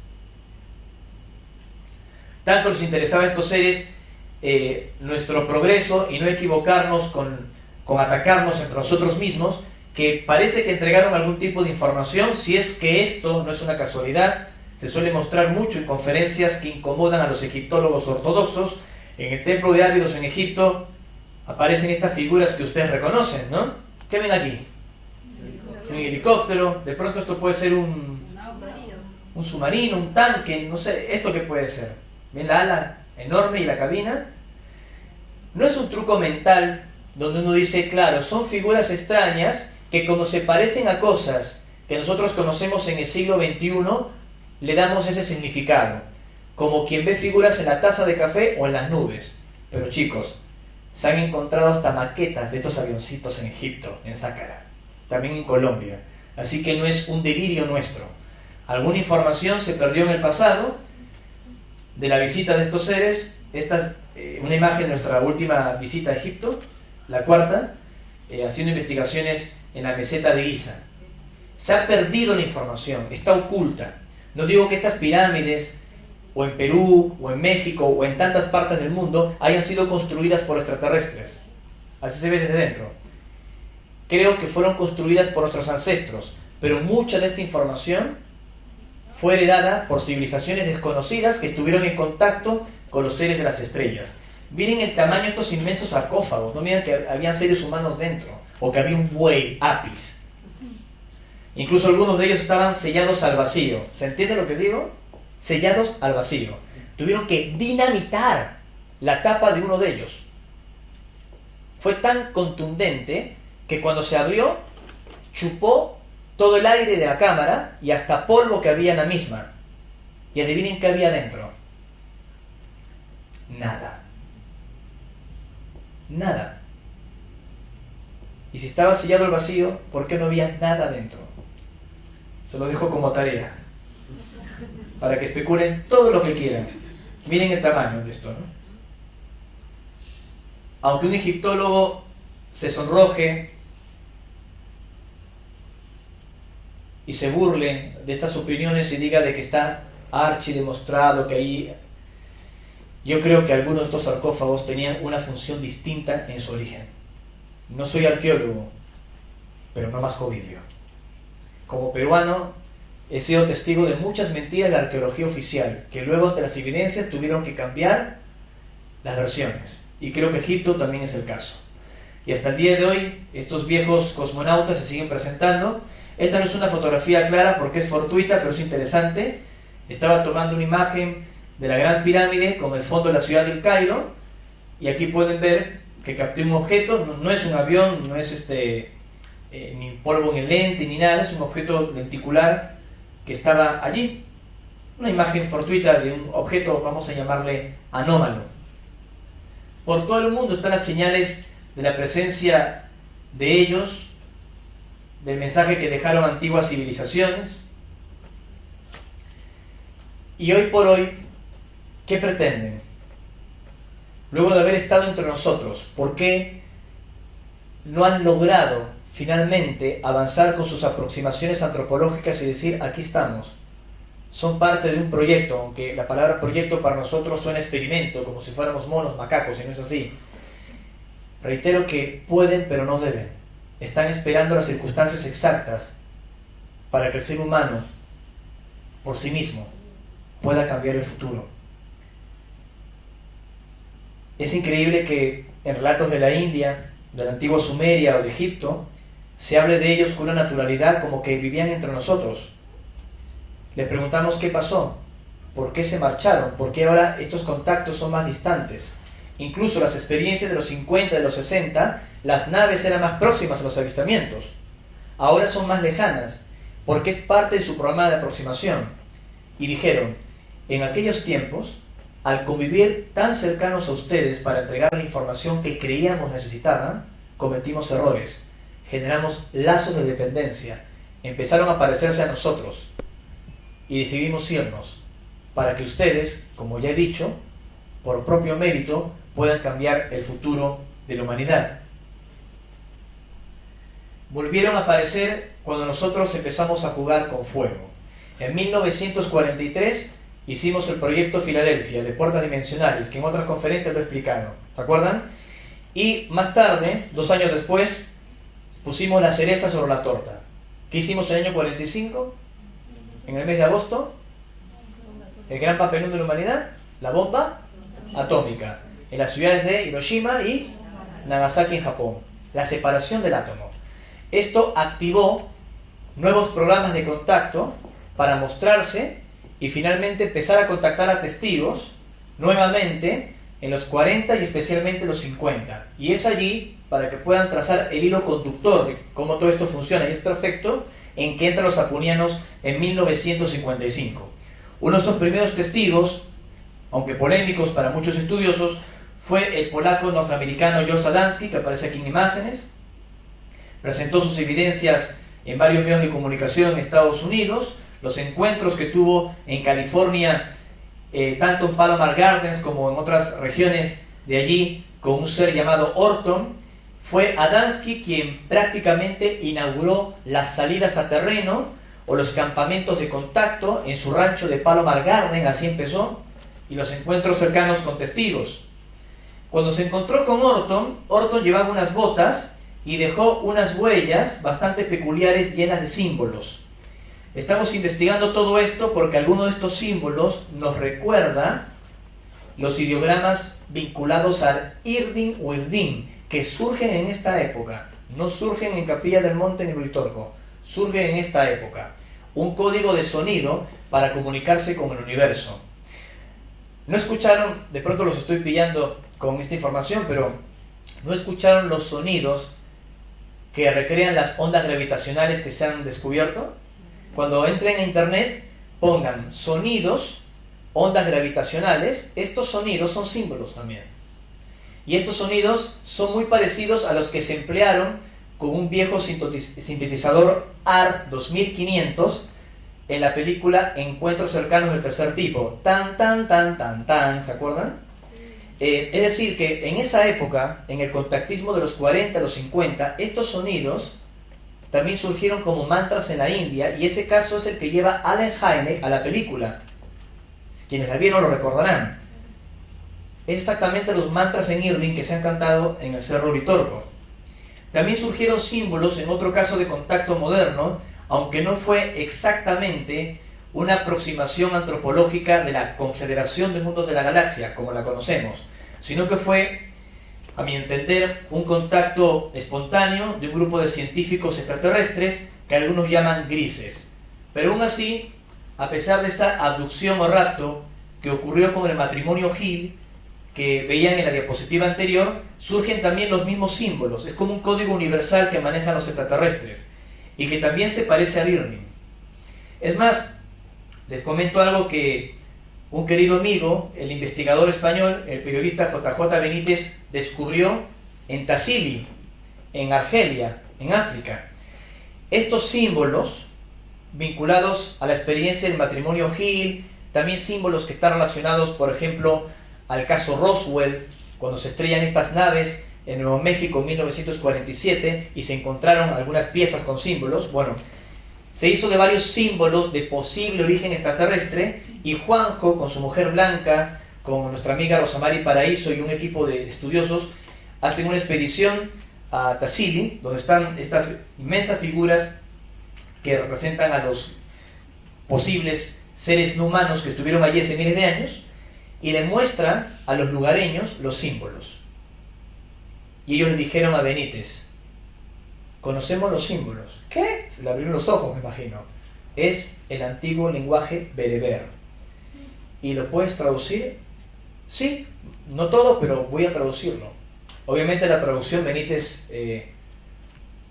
Tanto les interesaba a estos seres nuestro progreso y no equivocarnos con atacarnos entre nosotros mismos, que parece que entregaron algún tipo de información. Si es que esto no es una casualidad, se suele mostrar mucho en conferencias que incomodan a los egiptólogos ortodoxos. En el templo de Abidos en Egipto aparecen estas figuras que ustedes reconocen, ¿no? ¿Qué ven aquí? Un helicóptero, de pronto esto puede ser un submarino, un tanque, no sé, ¿esto qué puede ser? ¿Ven la ala enorme y la cabina? No es un truco mental donde uno dice, claro, son figuras extrañas que como se parecen a cosas que nosotros conocemos en el siglo XXI, le damos ese significado, como quien ve figuras en la taza de café o en las nubes. Pero chicos, se han encontrado hasta maquetas de estos avioncitos en Egipto, en Sácara, también en Colombia. Así que no es un delirio nuestro. Alguna información se perdió en el pasado de la visita de estos seres. Esta es una imagen de nuestra última visita a Egipto, la cuarta, haciendo investigaciones en la meseta de Giza. Se ha perdido la información, está oculta. No digo que estas pirámides, o en Perú, o en México, o en tantas partes del mundo, hayan sido construidas por extraterrestres. Así se ve desde dentro. Creo que fueron construidas por nuestros ancestros, pero mucha de esta información fue heredada por civilizaciones desconocidas que estuvieron en contacto con los seres de las estrellas. Miren el tamaño de estos inmensos sarcófagos, no miren que habían seres humanos dentro, o que había un buey, Apis. Incluso algunos de ellos estaban sellados al vacío. ¿Se entiende lo que digo? Sellados al vacío. Tuvieron que dinamitar la tapa de uno de ellos. Fue tan contundente que cuando se abrió, chupó todo el aire de la cámara y hasta polvo que había en la misma. Y adivinen qué había dentro. Nada. Nada. Y si estaba sellado el vacío, ¿por qué no había nada dentro? Se lo dejo como tarea, para que especulen todo lo que quieran. Miren el tamaño de esto, ¿no? Aunque un egiptólogo se sonroje y se burle de estas opiniones y diga de que está archi demostrado que ahí... Yo creo que algunos de estos sarcófagos tenían una función distinta en su origen. No soy arqueólogo, pero no más covidio. Como peruano, he sido testigo de muchas mentiras de la arqueología oficial, que luego ante las evidencias tuvieron que cambiar las versiones. Y creo que Egipto también es el caso. Y hasta el día de hoy, estos viejos cosmonautas se siguen presentando. Esta no es una fotografía clara porque es fortuita, pero es interesante. Estaba tomando una imagen de la Gran Pirámide con el fondo de la ciudad del Cairo, y aquí pueden ver que capté un objeto, no es un avión, no es ni polvo en el lente ni nada, es un objeto lenticular que estaba allí. Una imagen fortuita de un objeto, vamos a llamarle anómalo. Por todo el mundo están las señales de la presencia de ellos, del mensaje que dejaron antiguas civilizaciones. Y hoy por hoy, ¿qué pretenden? Luego de haber estado entre nosotros, ¿por qué no han logrado finalmente avanzar con sus aproximaciones antropológicas y decir, aquí estamos? Son parte de un proyecto, aunque la palabra proyecto para nosotros suena experimento, como si fuéramos monos, macacos, y no es así. Reitero que pueden, pero no deben. Están esperando las circunstancias exactas para que el ser humano, por sí mismo, pueda cambiar el futuro. Es increíble que en relatos de la India, de la antigua Sumeria o de Egipto, se hable de ellos con una naturalidad como que vivían entre nosotros. Les preguntamos qué pasó, por qué se marcharon, por qué ahora estos contactos son más distantes. Incluso las experiencias de los 50, de los 60, las naves eran más próximas a los avistamientos. Ahora son más lejanas, porque es parte de su programa de aproximación. Y dijeron, en aquellos tiempos, al convivir tan cercanos a ustedes para entregar la información que creíamos necesitaban, cometimos errores, generamos lazos de dependencia, empezaron a parecerse a nosotros y decidimos irnos para que ustedes, como ya he dicho, por propio mérito, puedan cambiar el futuro de la humanidad. Volvieron a aparecer cuando nosotros empezamos a jugar con fuego. En 1943 hicimos el proyecto Filadelfia de puertas dimensionales, que en otras conferencias lo he explicado, ¿se acuerdan? Y más tarde, 2 años después, pusimos la cereza sobre la torta. ¿Qué hicimos en el año 45? En el mes de agosto, el gran papelón de la humanidad, la bomba atómica, en las ciudades de Hiroshima y Nagasaki en Japón, la separación del átomo. Esto activó nuevos programas de contacto para mostrarse y finalmente empezar a contactar a testigos nuevamente en los 40 y especialmente los 50. Y es allí, para que puedan trazar el hilo conductor de cómo todo esto funciona y es perfecto, en que entran los apunianos en 1955. Uno de estos primeros testigos, aunque polémicos para muchos estudiosos, fue el polaco norteamericano George Adamski, que aparece aquí en imágenes. Presentó sus evidencias en varios medios de comunicación en Estados Unidos, los encuentros que tuvo en California, tanto en Palomar Gardens como en otras regiones de allí, con un ser llamado Orton. Fue Adamski quien prácticamente inauguró las salidas a terreno o los campamentos de contacto en su rancho de Palomar Garden, así empezó, y los encuentros cercanos con testigos. Cuando se encontró con Orton, Orton llevaba unas botas y dejó unas huellas bastante peculiares llenas de símbolos. Estamos investigando todo esto porque alguno de estos símbolos nos recuerda los ideogramas vinculados al Irdin o Irdin, que surgen en esta época. No surgen en Capilla del Monte ni Uritorco, surgen en esta época. Un código de sonido para comunicarse con el universo. No escucharon, de pronto los estoy pillando con esta información, pero no escucharon los sonidos que recrean las ondas gravitacionales que se han descubierto. Cuando entren a internet, pongan sonidos, ondas gravitacionales. Estos sonidos son símbolos también. Y estos sonidos son muy parecidos a los que se emplearon con un viejo sintetizador ARP 2500 en la película Encuentros cercanos del tercer tipo. Tan, tan, tan, tan, tan, ¿se acuerdan? Es decir, que en esa época, en el contactismo de los 40 a los 50, estos sonidos también surgieron como mantras en la India, y ese caso es el que lleva Allen Hynek a la película. Quienes la vieron lo recordarán. Es exactamente los mantras en Irdin que se han cantado en el Cerro Uritorco. También surgieron símbolos en otro caso de contacto moderno, aunque no fue exactamente una aproximación antropológica de la Confederación de Mundos de la Galaxia, como la conocemos, sino que fue, a mi entender, un contacto espontáneo de un grupo de científicos extraterrestres que algunos llaman grises. Pero aún así, a pesar de esta abducción o rapto que ocurrió con el matrimonio Hill, que veían en la diapositiva anterior, surgen también los mismos símbolos. Es como un código universal que manejan los extraterrestres y que también se parece al Irdin. Es más, les comento algo que un querido amigo, el investigador español, el periodista JJ Benítez, descubrió en Tassili, en Argelia, en África. Estos símbolos vinculados a la experiencia del matrimonio Hill, también símbolos que están relacionados, por ejemplo, al caso Roswell, cuando se estrellan estas naves en Nuevo México en 1947 y se encontraron algunas piezas con símbolos. Bueno, se hizo de varios símbolos de posible origen extraterrestre, y Juanjo, con su mujer Blanca, con nuestra amiga Rosamari Paraíso y un equipo de estudiosos, hacen una expedición a Tassili, donde están estas inmensas figuras que representan a los posibles seres no humanos que estuvieron allí hace miles de años, y le muestra a los lugareños los símbolos. Y ellos le dijeron a Benítez: conocemos los símbolos. ¿Qué? Se le abrieron los ojos, me imagino. Es el antiguo lenguaje bereber. ¿Y lo puedes traducir? Sí, no todo, pero voy a traducirlo. Obviamente la traducción Benítez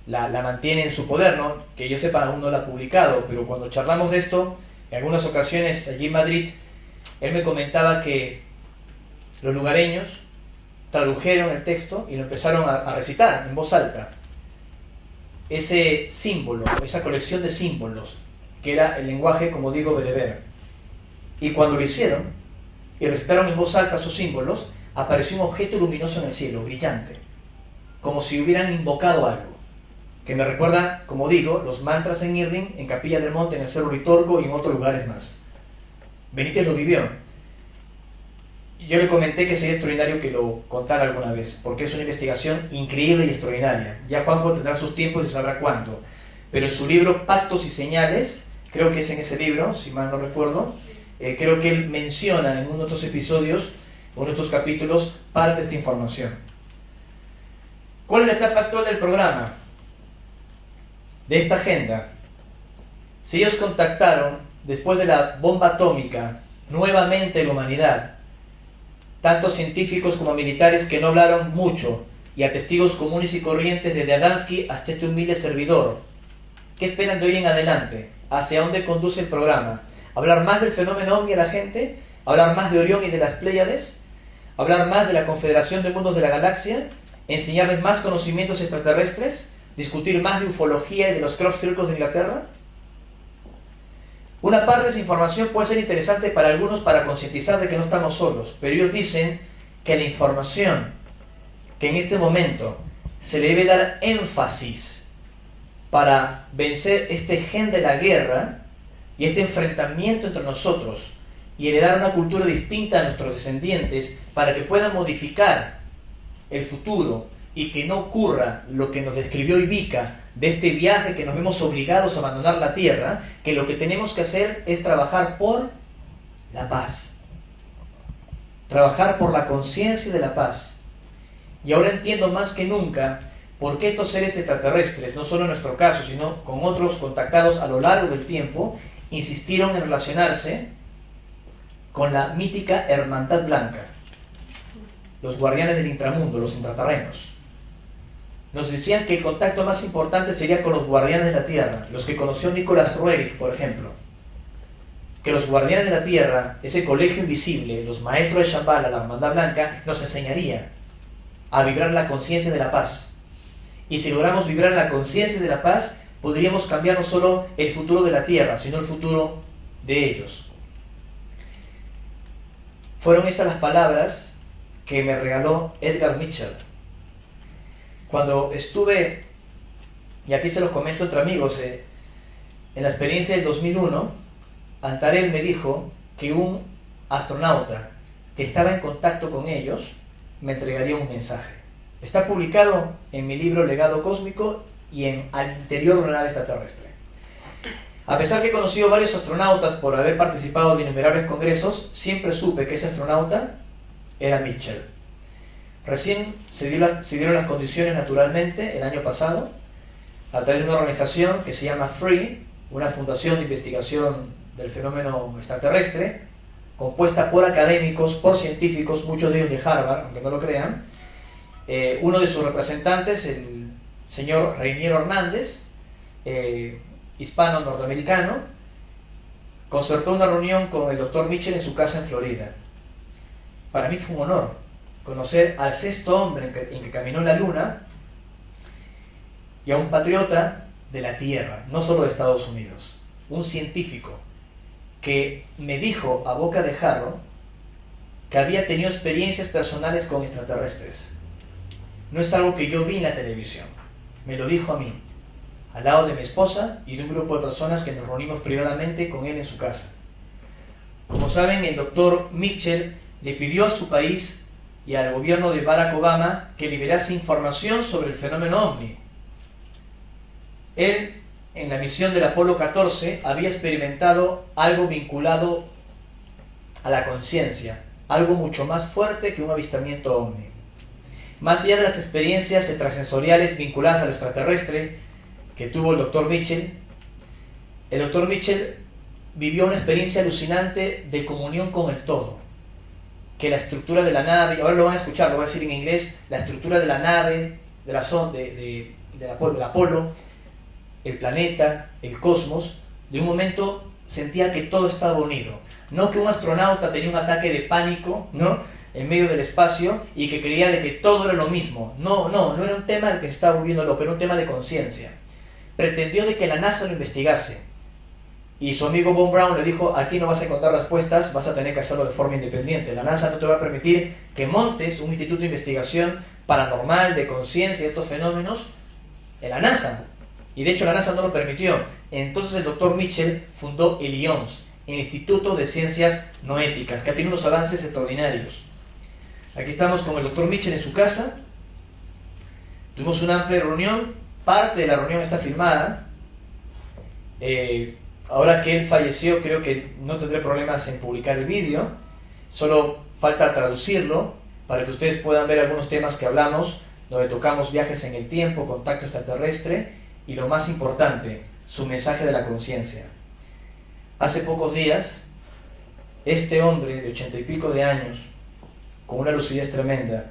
la mantiene en su poder, ¿no? Que yo sepa, aún no la ha publicado, pero cuando charlamos de esto, en algunas ocasiones allí en Madrid, él me comentaba que los lugareños tradujeron el texto y lo empezaron a recitar en voz alta. Ese símbolo, esa colección de símbolos, que era el lenguaje, como digo, bereber. Y cuando lo hicieron y recitaron en voz alta sus símbolos, apareció un objeto luminoso en el cielo, brillante, como si hubieran invocado algo, que me recuerda, como digo, los mantras en Irdin, en Capilla del Monte, en el Cerro Uritorco y en otros lugares más. Benítez lo vivió. Yo le comenté que sería extraordinario que lo contara alguna vez, porque es una investigación increíble y extraordinaria. Ya Juanjo tendrá sus tiempos y sabrá cuánto. Pero en su libro Pactos y Señales, creo que es en ese libro, si mal no recuerdo, creo que él menciona en uno de otros episodios, uno de estos capítulos, parte de esta información. ¿Cuál es la etapa actual del programa? De esta agenda. Si ellos contactaron, después de la bomba atómica, nuevamente la humanidad, tanto científicos como militares que no hablaron mucho, y a testigos comunes y corrientes desde Adamski hasta este humilde servidor, ¿Qué esperan de hoy en adelante? ¿Hacia dónde conduce el programa? ¿Hablar más del fenómeno OVNI a la gente? ¿Hablar más de Orión y de las Pléyades? ¿Hablar más de la Confederación de Mundos de la Galaxia? ¿Enseñarles más conocimientos extraterrestres? ¿Discutir más de ufología y de los crop circles de Inglaterra? Una parte de esa información puede ser interesante para algunos para concientizar de que no estamos solos, pero ellos dicen que la información que en este momento se le debe dar énfasis para vencer este gen de la guerra y este enfrentamiento entre nosotros y heredar una cultura distinta a nuestros descendientes para que puedan modificar el futuro y que no ocurra lo que nos describió Ivica de este viaje que nos vemos obligados a abandonar la Tierra, que lo que tenemos que hacer es trabajar por la paz, trabajar por la conciencia de la paz. Y ahora entiendo más que nunca por qué estos seres extraterrestres, no solo en nuestro caso, sino con otros contactados a lo largo del tiempo, insistieron en relacionarse con la mítica Hermandad Blanca, los guardianes del inframundo, los intraterrenos. Nos decían que el contacto más importante sería con los guardianes de la Tierra, los que conoció Nicholas Roerich, por ejemplo. Que los guardianes de la Tierra, ese colegio invisible, los maestros de Shambhala, la Hermandad Blanca, nos enseñaría a vibrar la conciencia de la paz. Y si logramos vibrar la conciencia de la paz, podríamos cambiar no solo el futuro de la Tierra, sino el futuro de ellos. Fueron esas las palabras que me regaló Edgar Mitchell. Cuando estuve, y aquí se los comento entre amigos, en la experiencia del 2001, Antarel me dijo que un astronauta que estaba en contacto con ellos me entregaría un mensaje. Está publicado en mi libro Legado Cósmico y en Al interior de una nave extraterrestre. A pesar que he conocido varios astronautas por haber participado de innumerables congresos, siempre supe que ese astronauta era Mitchell. Recién se dieron las condiciones naturalmente el año pasado, a través de una organización que se llama FREE, una fundación de investigación del fenómeno extraterrestre, compuesta por académicos, por científicos, muchos de ellos de Harvard, aunque no lo crean. Uno de sus representantes, el señor Reiniero Hernández, hispano-norteamericano, concertó una reunión con el Dr. Mitchell en su casa en Florida. Para mí fue un honor conocer al sexto hombre en que caminó en la Luna y a un patriota de la Tierra, no solo de Estados Unidos, un científico que me dijo a boca de jarro que había tenido experiencias personales con extraterrestres. No es algo que yo vi en la televisión, me lo dijo a mí, al lado de mi esposa y de un grupo de personas que nos reunimos privadamente con él en su casa. Como saben, el doctor Mitchell le pidió a su país y al gobierno de Barack Obama que liberase información sobre el fenómeno OVNI. Él, en la misión del Apolo 14, había experimentado algo vinculado a la conciencia, algo mucho más fuerte que un avistamiento OVNI. Más allá de las experiencias extrasensoriales vinculadas a lo extraterrestre que tuvo el Dr. Mitchell vivió una experiencia alucinante de comunión con el todo. Que la estructura de la nave, ahora lo van a escuchar, lo voy a decir en inglés, la estructura de la nave, del Apolo, el planeta, el cosmos, de un momento sentía que todo estaba unido. No que un astronauta tenía un ataque de pánico, ¿no?, en medio del espacio y que creía de que todo era lo mismo. No era un tema del que se estaba volviendo loco, era un tema de conciencia. Pretendió de que la NASA lo investigase. Y su amigo Von Braun le dijo, aquí no vas a encontrar respuestas, vas a tener que hacerlo de forma independiente. La NASA no te va a permitir que montes un instituto de investigación paranormal, de conciencia, de estos fenómenos, en la NASA. Y de hecho la NASA no lo permitió. Entonces el Dr. Mitchell fundó el IONS, el Instituto de Ciencias Noéticas, que ha tenido unos avances extraordinarios. Aquí estamos con el Dr. Mitchell en su casa. Tuvimos una amplia reunión, parte de la reunión está filmada. Ahora que él falleció, creo que no tendré problemas en publicar el vídeo. Solo falta traducirlo para que ustedes puedan ver algunos temas que hablamos, donde tocamos viajes en el tiempo, contacto extraterrestre y lo más importante, su mensaje de la conciencia. Hace pocos días, este hombre de 80 y pico de años, con una lucidez tremenda,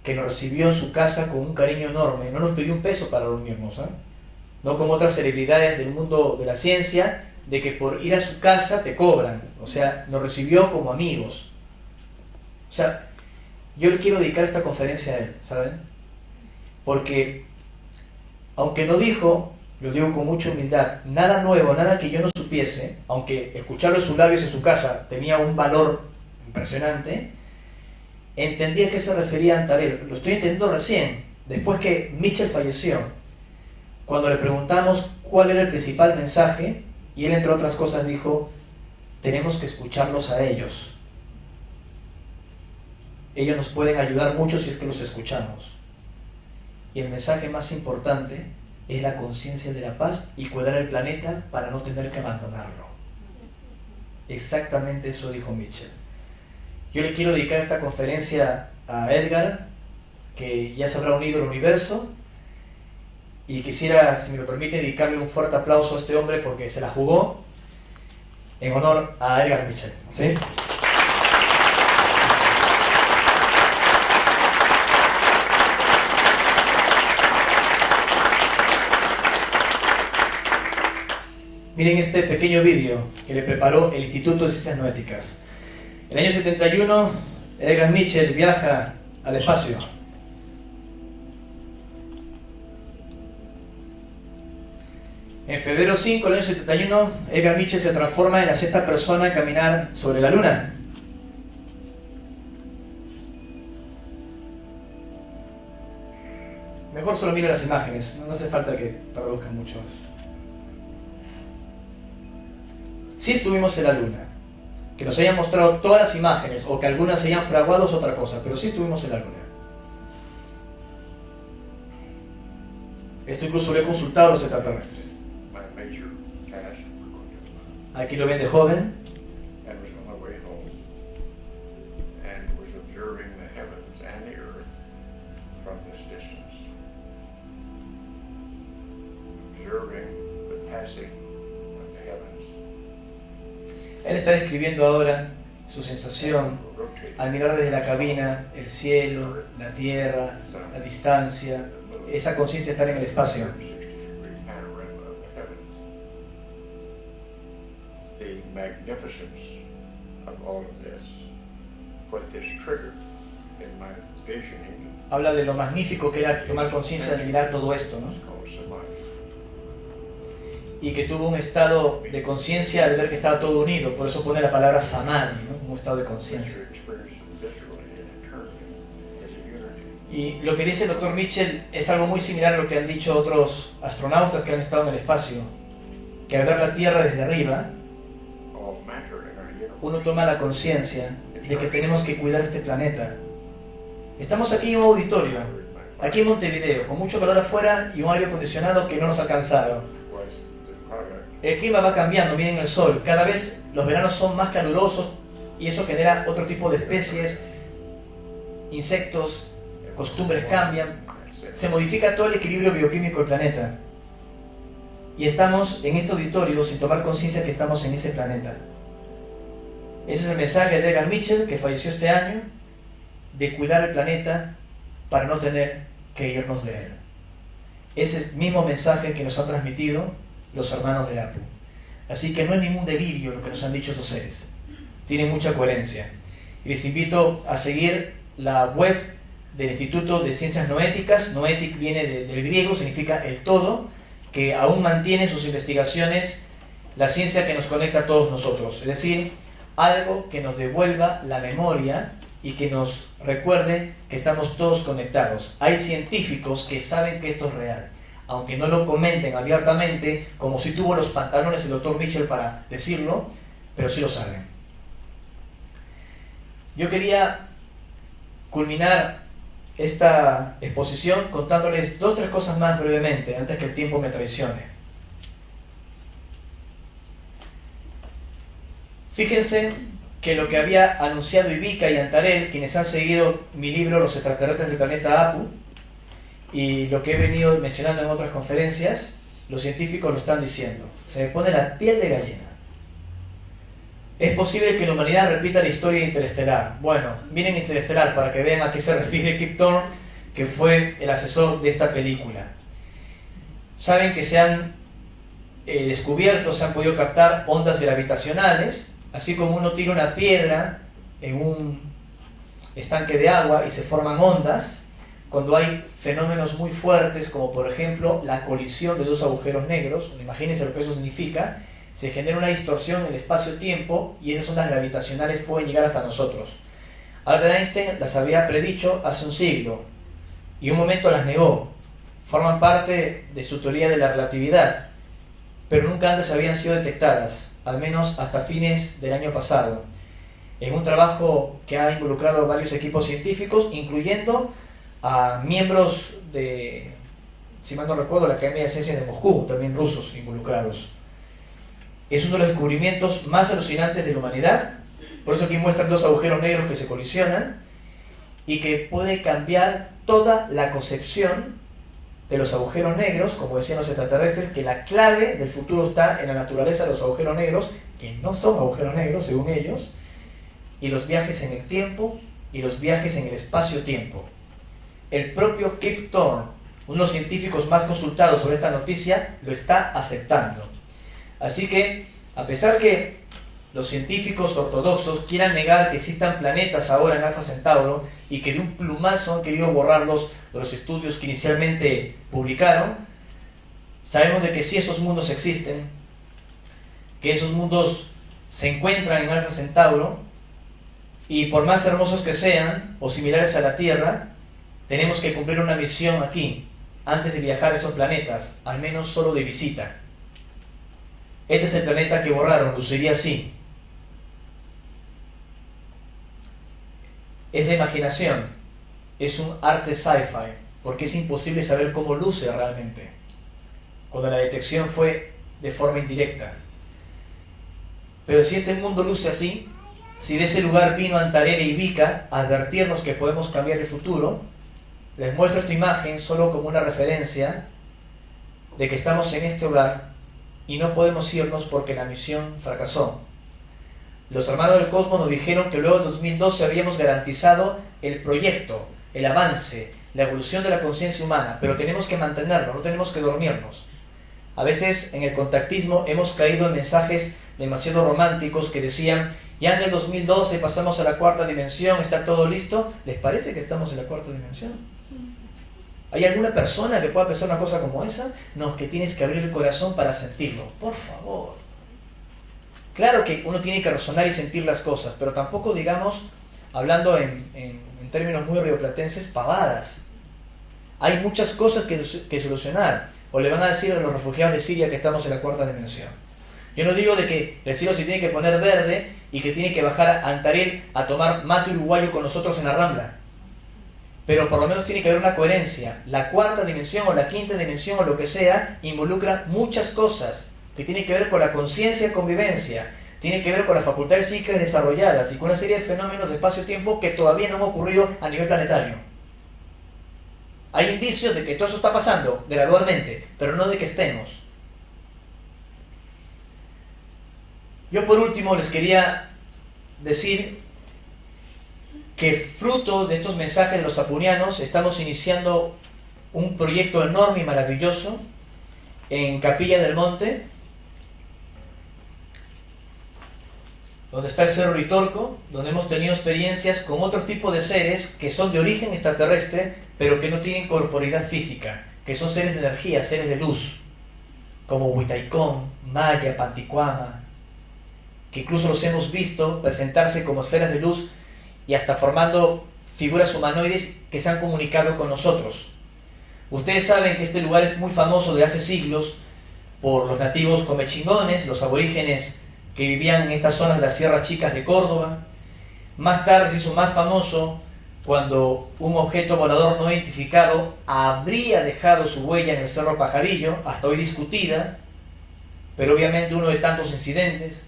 que nos recibió en su casa con un cariño enorme, no nos pidió un peso para reunirnos, no como otras celebridades del mundo de la ciencia, de que por ir a su casa te cobran. O sea, nos recibió como amigos. O sea, yo le quiero dedicar esta conferencia a él, ¿saben? Porque, aunque no dijo, lo digo con mucha humildad, nada nuevo, nada que yo no supiese, aunque escucharlo en sus labios en su casa tenía un valor impresionante, entendí a qué se refería Antarel. Lo estoy entendiendo recién, después que Mitchell falleció. Cuando le preguntamos cuál era el principal mensaje, y él, entre otras cosas, dijo: tenemos que escucharlos a ellos. Ellos nos pueden ayudar mucho si es que los escuchamos. Y el mensaje más importante es la conciencia de la paz y cuidar el planeta para no tener que abandonarlo. Exactamente eso dijo Mitchell. Yo le quiero dedicar esta conferencia a Edgar, que ya se habrá unido al universo, y quisiera, si me lo permite, dedicarle un fuerte aplauso a este hombre porque se la jugó en honor a Edgar Mitchell. ¿Sí? Miren este pequeño vídeo que le preparó el Instituto de Ciencias Noéticas. En el año 71, Edgar Mitchell viaja al espacio. En febrero 5 del año 71, Edgar Mitchell se transforma en la sexta persona en caminar sobre la Luna. Mejor solo mire las imágenes, no hace falta que traduzcan mucho más. Sí estuvimos en la Luna. Que nos hayan mostrado todas las imágenes o que algunas se hayan fraguado es otra cosa, pero sí estuvimos en la Luna. Esto incluso lo he consultado a los extraterrestres. Aquí lo ven de joven. Él está describiendo ahora su sensación al mirar desde la cabina el cielo, la tierra, la distancia, esa conciencia de estar en el espacio. Habla de lo magnífico que era tomar conciencia de mirar todo esto, ¿no? Y que tuvo un estado de conciencia al ver que estaba todo unido, por eso pone la palabra samadhi, ¿no? Un estado de conciencia. Y lo que dice el Dr. Mitchell es algo muy similar a lo que han dicho otros astronautas que han estado en el espacio, que al ver la Tierra desde arriba, uno toma la conciencia de que tenemos que cuidar este planeta. Estamos aquí en un auditorio, aquí en Montevideo, con mucho calor afuera y un aire acondicionado que no nos ha alcanzado. El clima va cambiando, miren el sol, cada vez los veranos son más calurosos y eso genera otro tipo de especies, insectos, costumbres cambian, se modifica todo el equilibrio bioquímico del planeta. Y estamos en este auditorio sin tomar conciencia que estamos en ese planeta. Ese es el mensaje de Edgar Mitchell, que falleció este año, de cuidar el planeta para no tener que irnos de él. Ese es el mismo mensaje que nos han transmitido los hermanos de Apu. Así que no es ningún delirio lo que nos han dicho estos seres. Tiene mucha coherencia. Y les invito a seguir la web del Instituto de Ciencias Noéticas. Noetic viene del griego, significa el todo, que aún mantiene sus investigaciones la ciencia que nos conecta a todos nosotros. Es decir, algo que nos devuelva la memoria y que nos recuerde que estamos todos conectados. Hay científicos que saben que esto es real, aunque no lo comenten abiertamente, como si tuvo los pantalones el Dr. Mitchell para decirlo, pero sí lo saben. Yo quería culminar esta exposición contándoles 2 o 3 cosas más brevemente, antes que el tiempo me traicione. Fíjense que lo que había anunciado Ivica y Antarel, quienes han seguido mi libro Los extraterrestres del planeta Apu, y lo que he venido mencionando en otras conferencias, los científicos lo están diciendo. Se me pone la piel de gallina. ¿Es posible que la humanidad repita la historia de Interestelar? Bueno, miren Interestelar para que vean a qué se refiere Kip Thorne, que fue el asesor de esta película. saben que se han descubierto, se han podido captar ondas gravitacionales, así como uno tira una piedra en un estanque de agua y se forman ondas. Cuando hay fenómenos muy fuertes, como por ejemplo la colisión de dos agujeros negros, imagínense lo que eso significa, se genera una distorsión en el espacio-tiempo y esas ondas gravitacionales pueden llegar hasta nosotros. Albert Einstein las había predicho hace un siglo y un momento las negó. Forman parte de su teoría de la relatividad, pero nunca antes habían sido detectadas, al menos hasta fines del año pasado, en un trabajo que ha involucrado a varios equipos científicos, incluyendo a miembros de, si mal no recuerdo, la Academia de Ciencias de Moscú, también rusos involucrados. Es uno de los descubrimientos más alucinantes de la humanidad, por eso aquí muestran dos agujeros negros que se colisionan y que puede cambiar toda la concepción de los agujeros negros, como decían los extraterrestres, que la clave del futuro está en la naturaleza de los agujeros negros, que no son agujeros negros según ellos, y los viajes en el tiempo y los viajes en el espacio-tiempo. El propio Kip Thorne, uno de los científicos más consultados sobre esta noticia, lo está aceptando. Así que, a pesar que los científicos ortodoxos quieran negar que existan planetas ahora en Alfa Centauro y que de un plumazo han querido borrarlos de los estudios que inicialmente publicaron, sabemos de que sí esos mundos existen, que esos mundos se encuentran en Alfa Centauro y por más hermosos que sean o similares a la Tierra, tenemos que cumplir una misión aquí antes de viajar a esos planetas, al menos solo de visita. Este es el planeta que borraron, luciría así. Es la imaginación, es un arte sci-fi, porque es imposible saber cómo luce realmente, cuando la detección fue de forma indirecta. Pero si este mundo luce así, si de ese lugar vino Antares y Vika a advertirnos que podemos cambiar el futuro, les muestro esta imagen solo como una referencia de que estamos en este hogar y no podemos irnos porque la misión fracasó. Los hermanos del cosmos nos dijeron que luego de 2012 habíamos garantizado el proyecto, el avance, la evolución de la conciencia humana, pero tenemos que mantenerlo, no tenemos que dormirnos. A veces en el contactismo hemos caído en mensajes demasiado románticos que decían: ya en el 2012 pasamos a la cuarta dimensión, está todo listo. ¿Les parece que estamos en la cuarta dimensión? ¿Hay alguna persona que pueda pensar una cosa como esa? No, es que tienes que abrir el corazón para sentirlo, por favor. Claro que uno tiene que razonar y sentir las cosas, pero tampoco digamos, hablando en términos muy rioplatenses, pavadas. Hay muchas cosas que solucionar. O le van a decir a los refugiados de Siria que estamos en la cuarta dimensión. Yo no digo de que el cielo se tiene que poner verde y que tiene que bajar a Antarel a tomar mate uruguayo con nosotros en la Rambla. Pero por lo menos tiene que haber una coherencia. La cuarta dimensión o la quinta dimensión o lo que sea involucra muchas cosas que tienen que ver con la conciencia y convivencia, tiene que ver con las facultades psíquicas desarrolladas y con una serie de fenómenos de espacio-tiempo que todavía no han ocurrido a nivel planetario. Hay indicios de que todo eso está pasando gradualmente, pero no de que estemos. Yo por último les quería decir que fruto de estos mensajes de los apurianos estamos iniciando un proyecto enorme y maravilloso en Capilla del Monte, donde está el Cerro Ritorco, donde hemos tenido experiencias con otro tipo de seres que son de origen extraterrestre, pero que no tienen corporeidad física, que son seres de energía, seres de luz, como Huitaicón, Maya, Panticuama, que incluso los hemos visto presentarse como esferas de luz y hasta formando figuras humanoides que se han comunicado con nosotros. Ustedes saben que este lugar es muy famoso de hace siglos por los nativos comechingones, los aborígenes que vivían en estas zonas de las Sierras Chicas de Córdoba. Más tarde se hizo más famoso cuando un objeto volador no identificado habría dejado su huella en el Cerro Pajarillo, hasta hoy discutida, pero obviamente uno de tantos incidentes.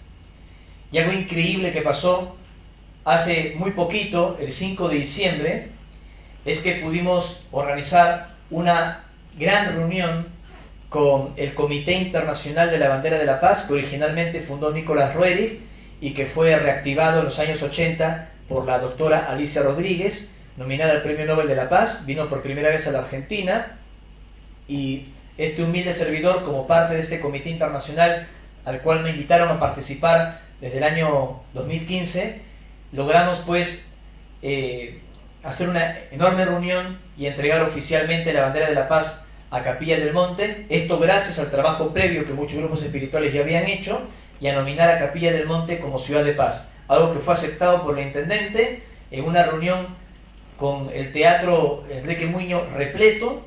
Y algo increíble que pasó hace muy poquito, el 5 de diciembre, es que pudimos organizar una gran reunión con el Comité Internacional de la Bandera de la Paz, que originalmente fundó Nicolás Roerich y que fue reactivado en los años 80 por la doctora Alicia Rodríguez, nominada al Premio Nobel de la Paz. Vino por primera vez a la Argentina y este humilde servidor, como parte de este comité internacional al cual me invitaron a participar desde el año 2015, logramos pues hacer una enorme reunión y entregar oficialmente la bandera de la paz a Capilla del Monte. Esto gracias al trabajo previo que muchos grupos espirituales ya habían hecho, y a nominar a Capilla del Monte como ciudad de paz, algo que fue aceptado por el intendente en una reunión con el Teatro Enrique Muñoz repleto.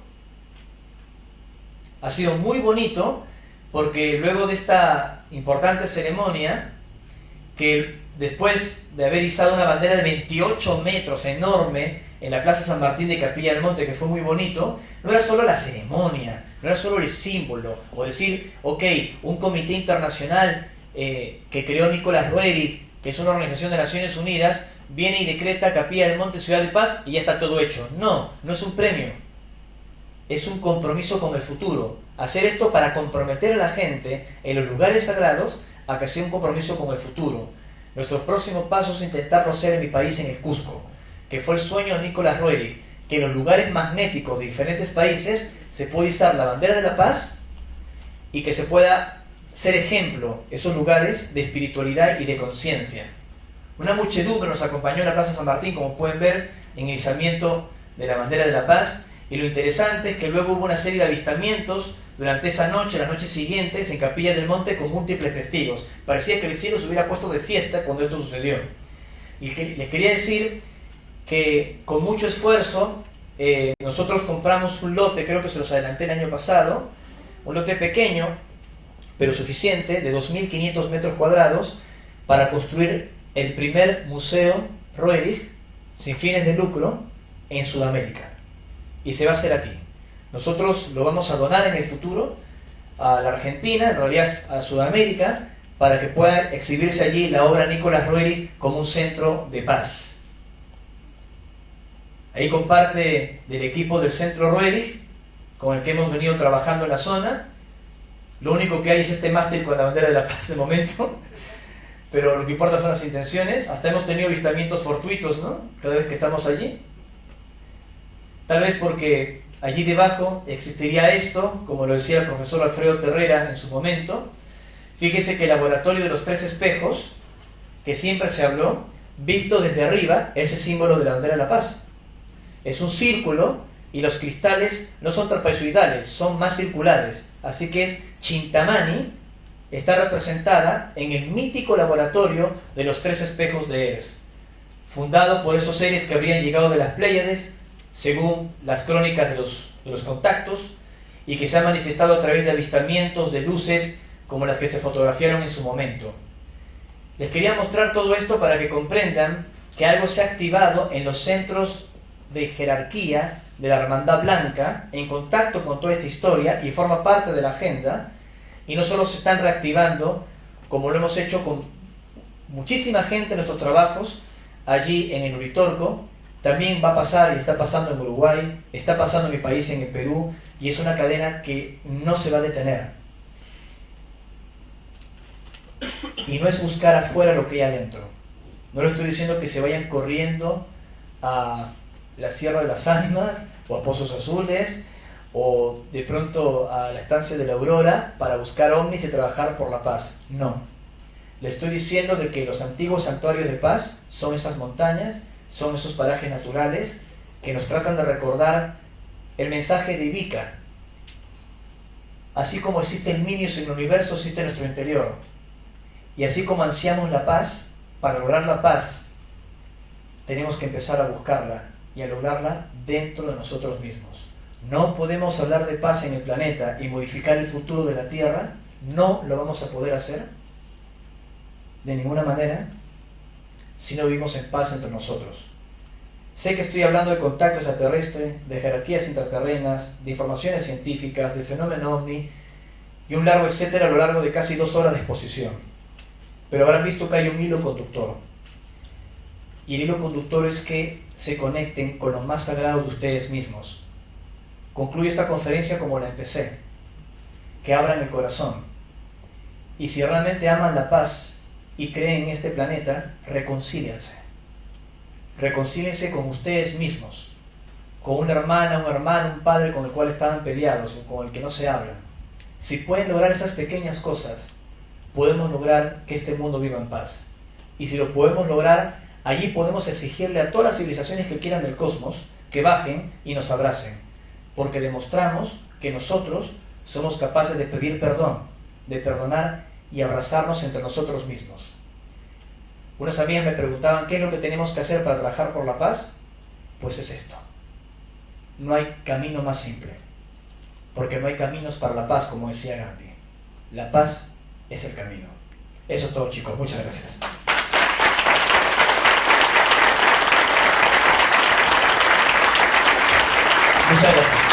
Ha sido muy bonito, porque luego de esta importante ceremonia, que después de haber izado una bandera de 28 metros enorme en la Plaza San Martín de Capilla del Monte, que fue muy bonito, no era solo la ceremonia, no era solo el símbolo, o decir, ok, un comité internacional que creó Nicolás Roerich, que es una organización de Naciones Unidas, viene y decreta Capilla del Monte ciudad de paz y ya está todo hecho. No, no es un premio, es un compromiso con el futuro. Hacer esto para comprometer a la gente en los lugares sagrados a que sea un compromiso con el futuro. Nuestros próximos pasos es intentarlo hacer en mi país, en el Cusco, que fue el sueño de Nicolás Roerich, que en los lugares magnéticos de diferentes países se puede izar la bandera de la paz y que se pueda ser ejemplo esos lugares de espiritualidad y de conciencia. Una muchedumbre nos acompañó en la Plaza San Martín, como pueden ver, en el izamiento de la bandera de la paz, y lo interesante es que luego hubo una serie de avistamientos durante esa noche, las noches siguientes, en Capilla del Monte, con múltiples testigos. Parecía que el cielo se hubiera puesto de fiesta cuando esto sucedió. Y les quería decir que con mucho esfuerzo nosotros compramos un lote, creo que se los adelanté el año pasado, un lote pequeño pero suficiente, de 2.500 metros cuadrados, para construir el primer museo Roerich sin fines de lucro en Sudamérica, y se va a hacer aquí. Nosotros lo vamos a donar en el futuro a la Argentina, en realidad a Sudamérica, para que pueda exhibirse allí la obra Nicolás Roerich como un centro de paz. Ahí con parte del equipo del Centro Roerich, con el que hemos venido trabajando en la zona. Lo único que hay es este mástil con la bandera de la paz de momento, pero lo que importa son las intenciones. Hasta hemos tenido avistamientos fortuitos, ¿no?, cada vez que estamos allí. Tal vez porque allí debajo existiría esto, como lo decía el profesor Alfredo Terrera en su momento. Fíjese que el laboratorio de los 3 espejos, que siempre se habló, visto desde arriba, es el símbolo de la bandera de la paz. Es un círculo y los cristales no son trapezoidales, son más circulares. Así que es Chintamani, está representada en el mítico laboratorio de los 3 espejos de Eres, fundado por esos seres que habrían llegado de las Pléyades, según las crónicas de los contactos, y que se han manifestado a través de avistamientos de luces como las que se fotografiaron en su momento. Les quería mostrar todo esto para que comprendan que algo se ha activado en los centros de jerarquía de la Hermandad Blanca, en contacto con toda esta historia, y forma parte de la agenda. Y no solo se están reactivando, como lo hemos hecho con muchísima gente en nuestros trabajos allí en el Uritorco, también va a pasar y está pasando en Uruguay, está pasando en mi país, en el Perú, y es una cadena que no se va a detener. Y no es buscar afuera lo que hay adentro. No le estoy diciendo que se vayan corriendo a la Sierra de las Ánimas o a Pozos Azules o de pronto a la estancia de la Aurora para buscar ovnis y trabajar por la paz. No. Le estoy diciendo de que los antiguos santuarios de paz son esas montañas, son esos parajes naturales que nos tratan de recordar el mensaje de Ivica. Así como existe el Minius en el universo, existe en nuestro interior. Y así como ansiamos la paz, para lograr la paz tenemos que empezar a buscarla y a lograrla dentro de nosotros mismos. No podemos hablar de paz en el planeta y modificar el futuro de la Tierra, no lo vamos a poder hacer de ninguna manera si no vivimos en paz entre nosotros. Sé que estoy hablando de contacto extraterrestre, de jerarquías intraterrenas, de informaciones científicas, de fenómeno ovni y un largo etcétera a lo largo de casi 2 horas de exposición. Pero habrán visto que hay un hilo conductor. Y el hilo conductor es que se conecten con lo más sagrado de ustedes mismos. Concluyo esta conferencia como la empecé. Que abran el corazón. Y si realmente aman la paz y creen en este planeta, reconcíliense. Reconcíliense con ustedes mismos, con una hermana, un hermano, un padre con el cual estaban peleados o con el que no se hablan. Si pueden lograr esas pequeñas cosas, podemos lograr que este mundo viva en paz. Y si lo podemos lograr, allí podemos exigirle a todas las civilizaciones que quieran del cosmos que bajen y nos abracen, porque demostramos que nosotros somos capaces de pedir perdón, de perdonar y abrazarnos entre nosotros mismos. Unas amigas me preguntaban qué es lo que tenemos que hacer para trabajar por la paz. Pues es esto: no hay camino más simple, porque no hay caminos para la paz, como decía Gandhi. La paz es el camino. Eso es todo, chicos. Muchas gracias. Muchas gracias.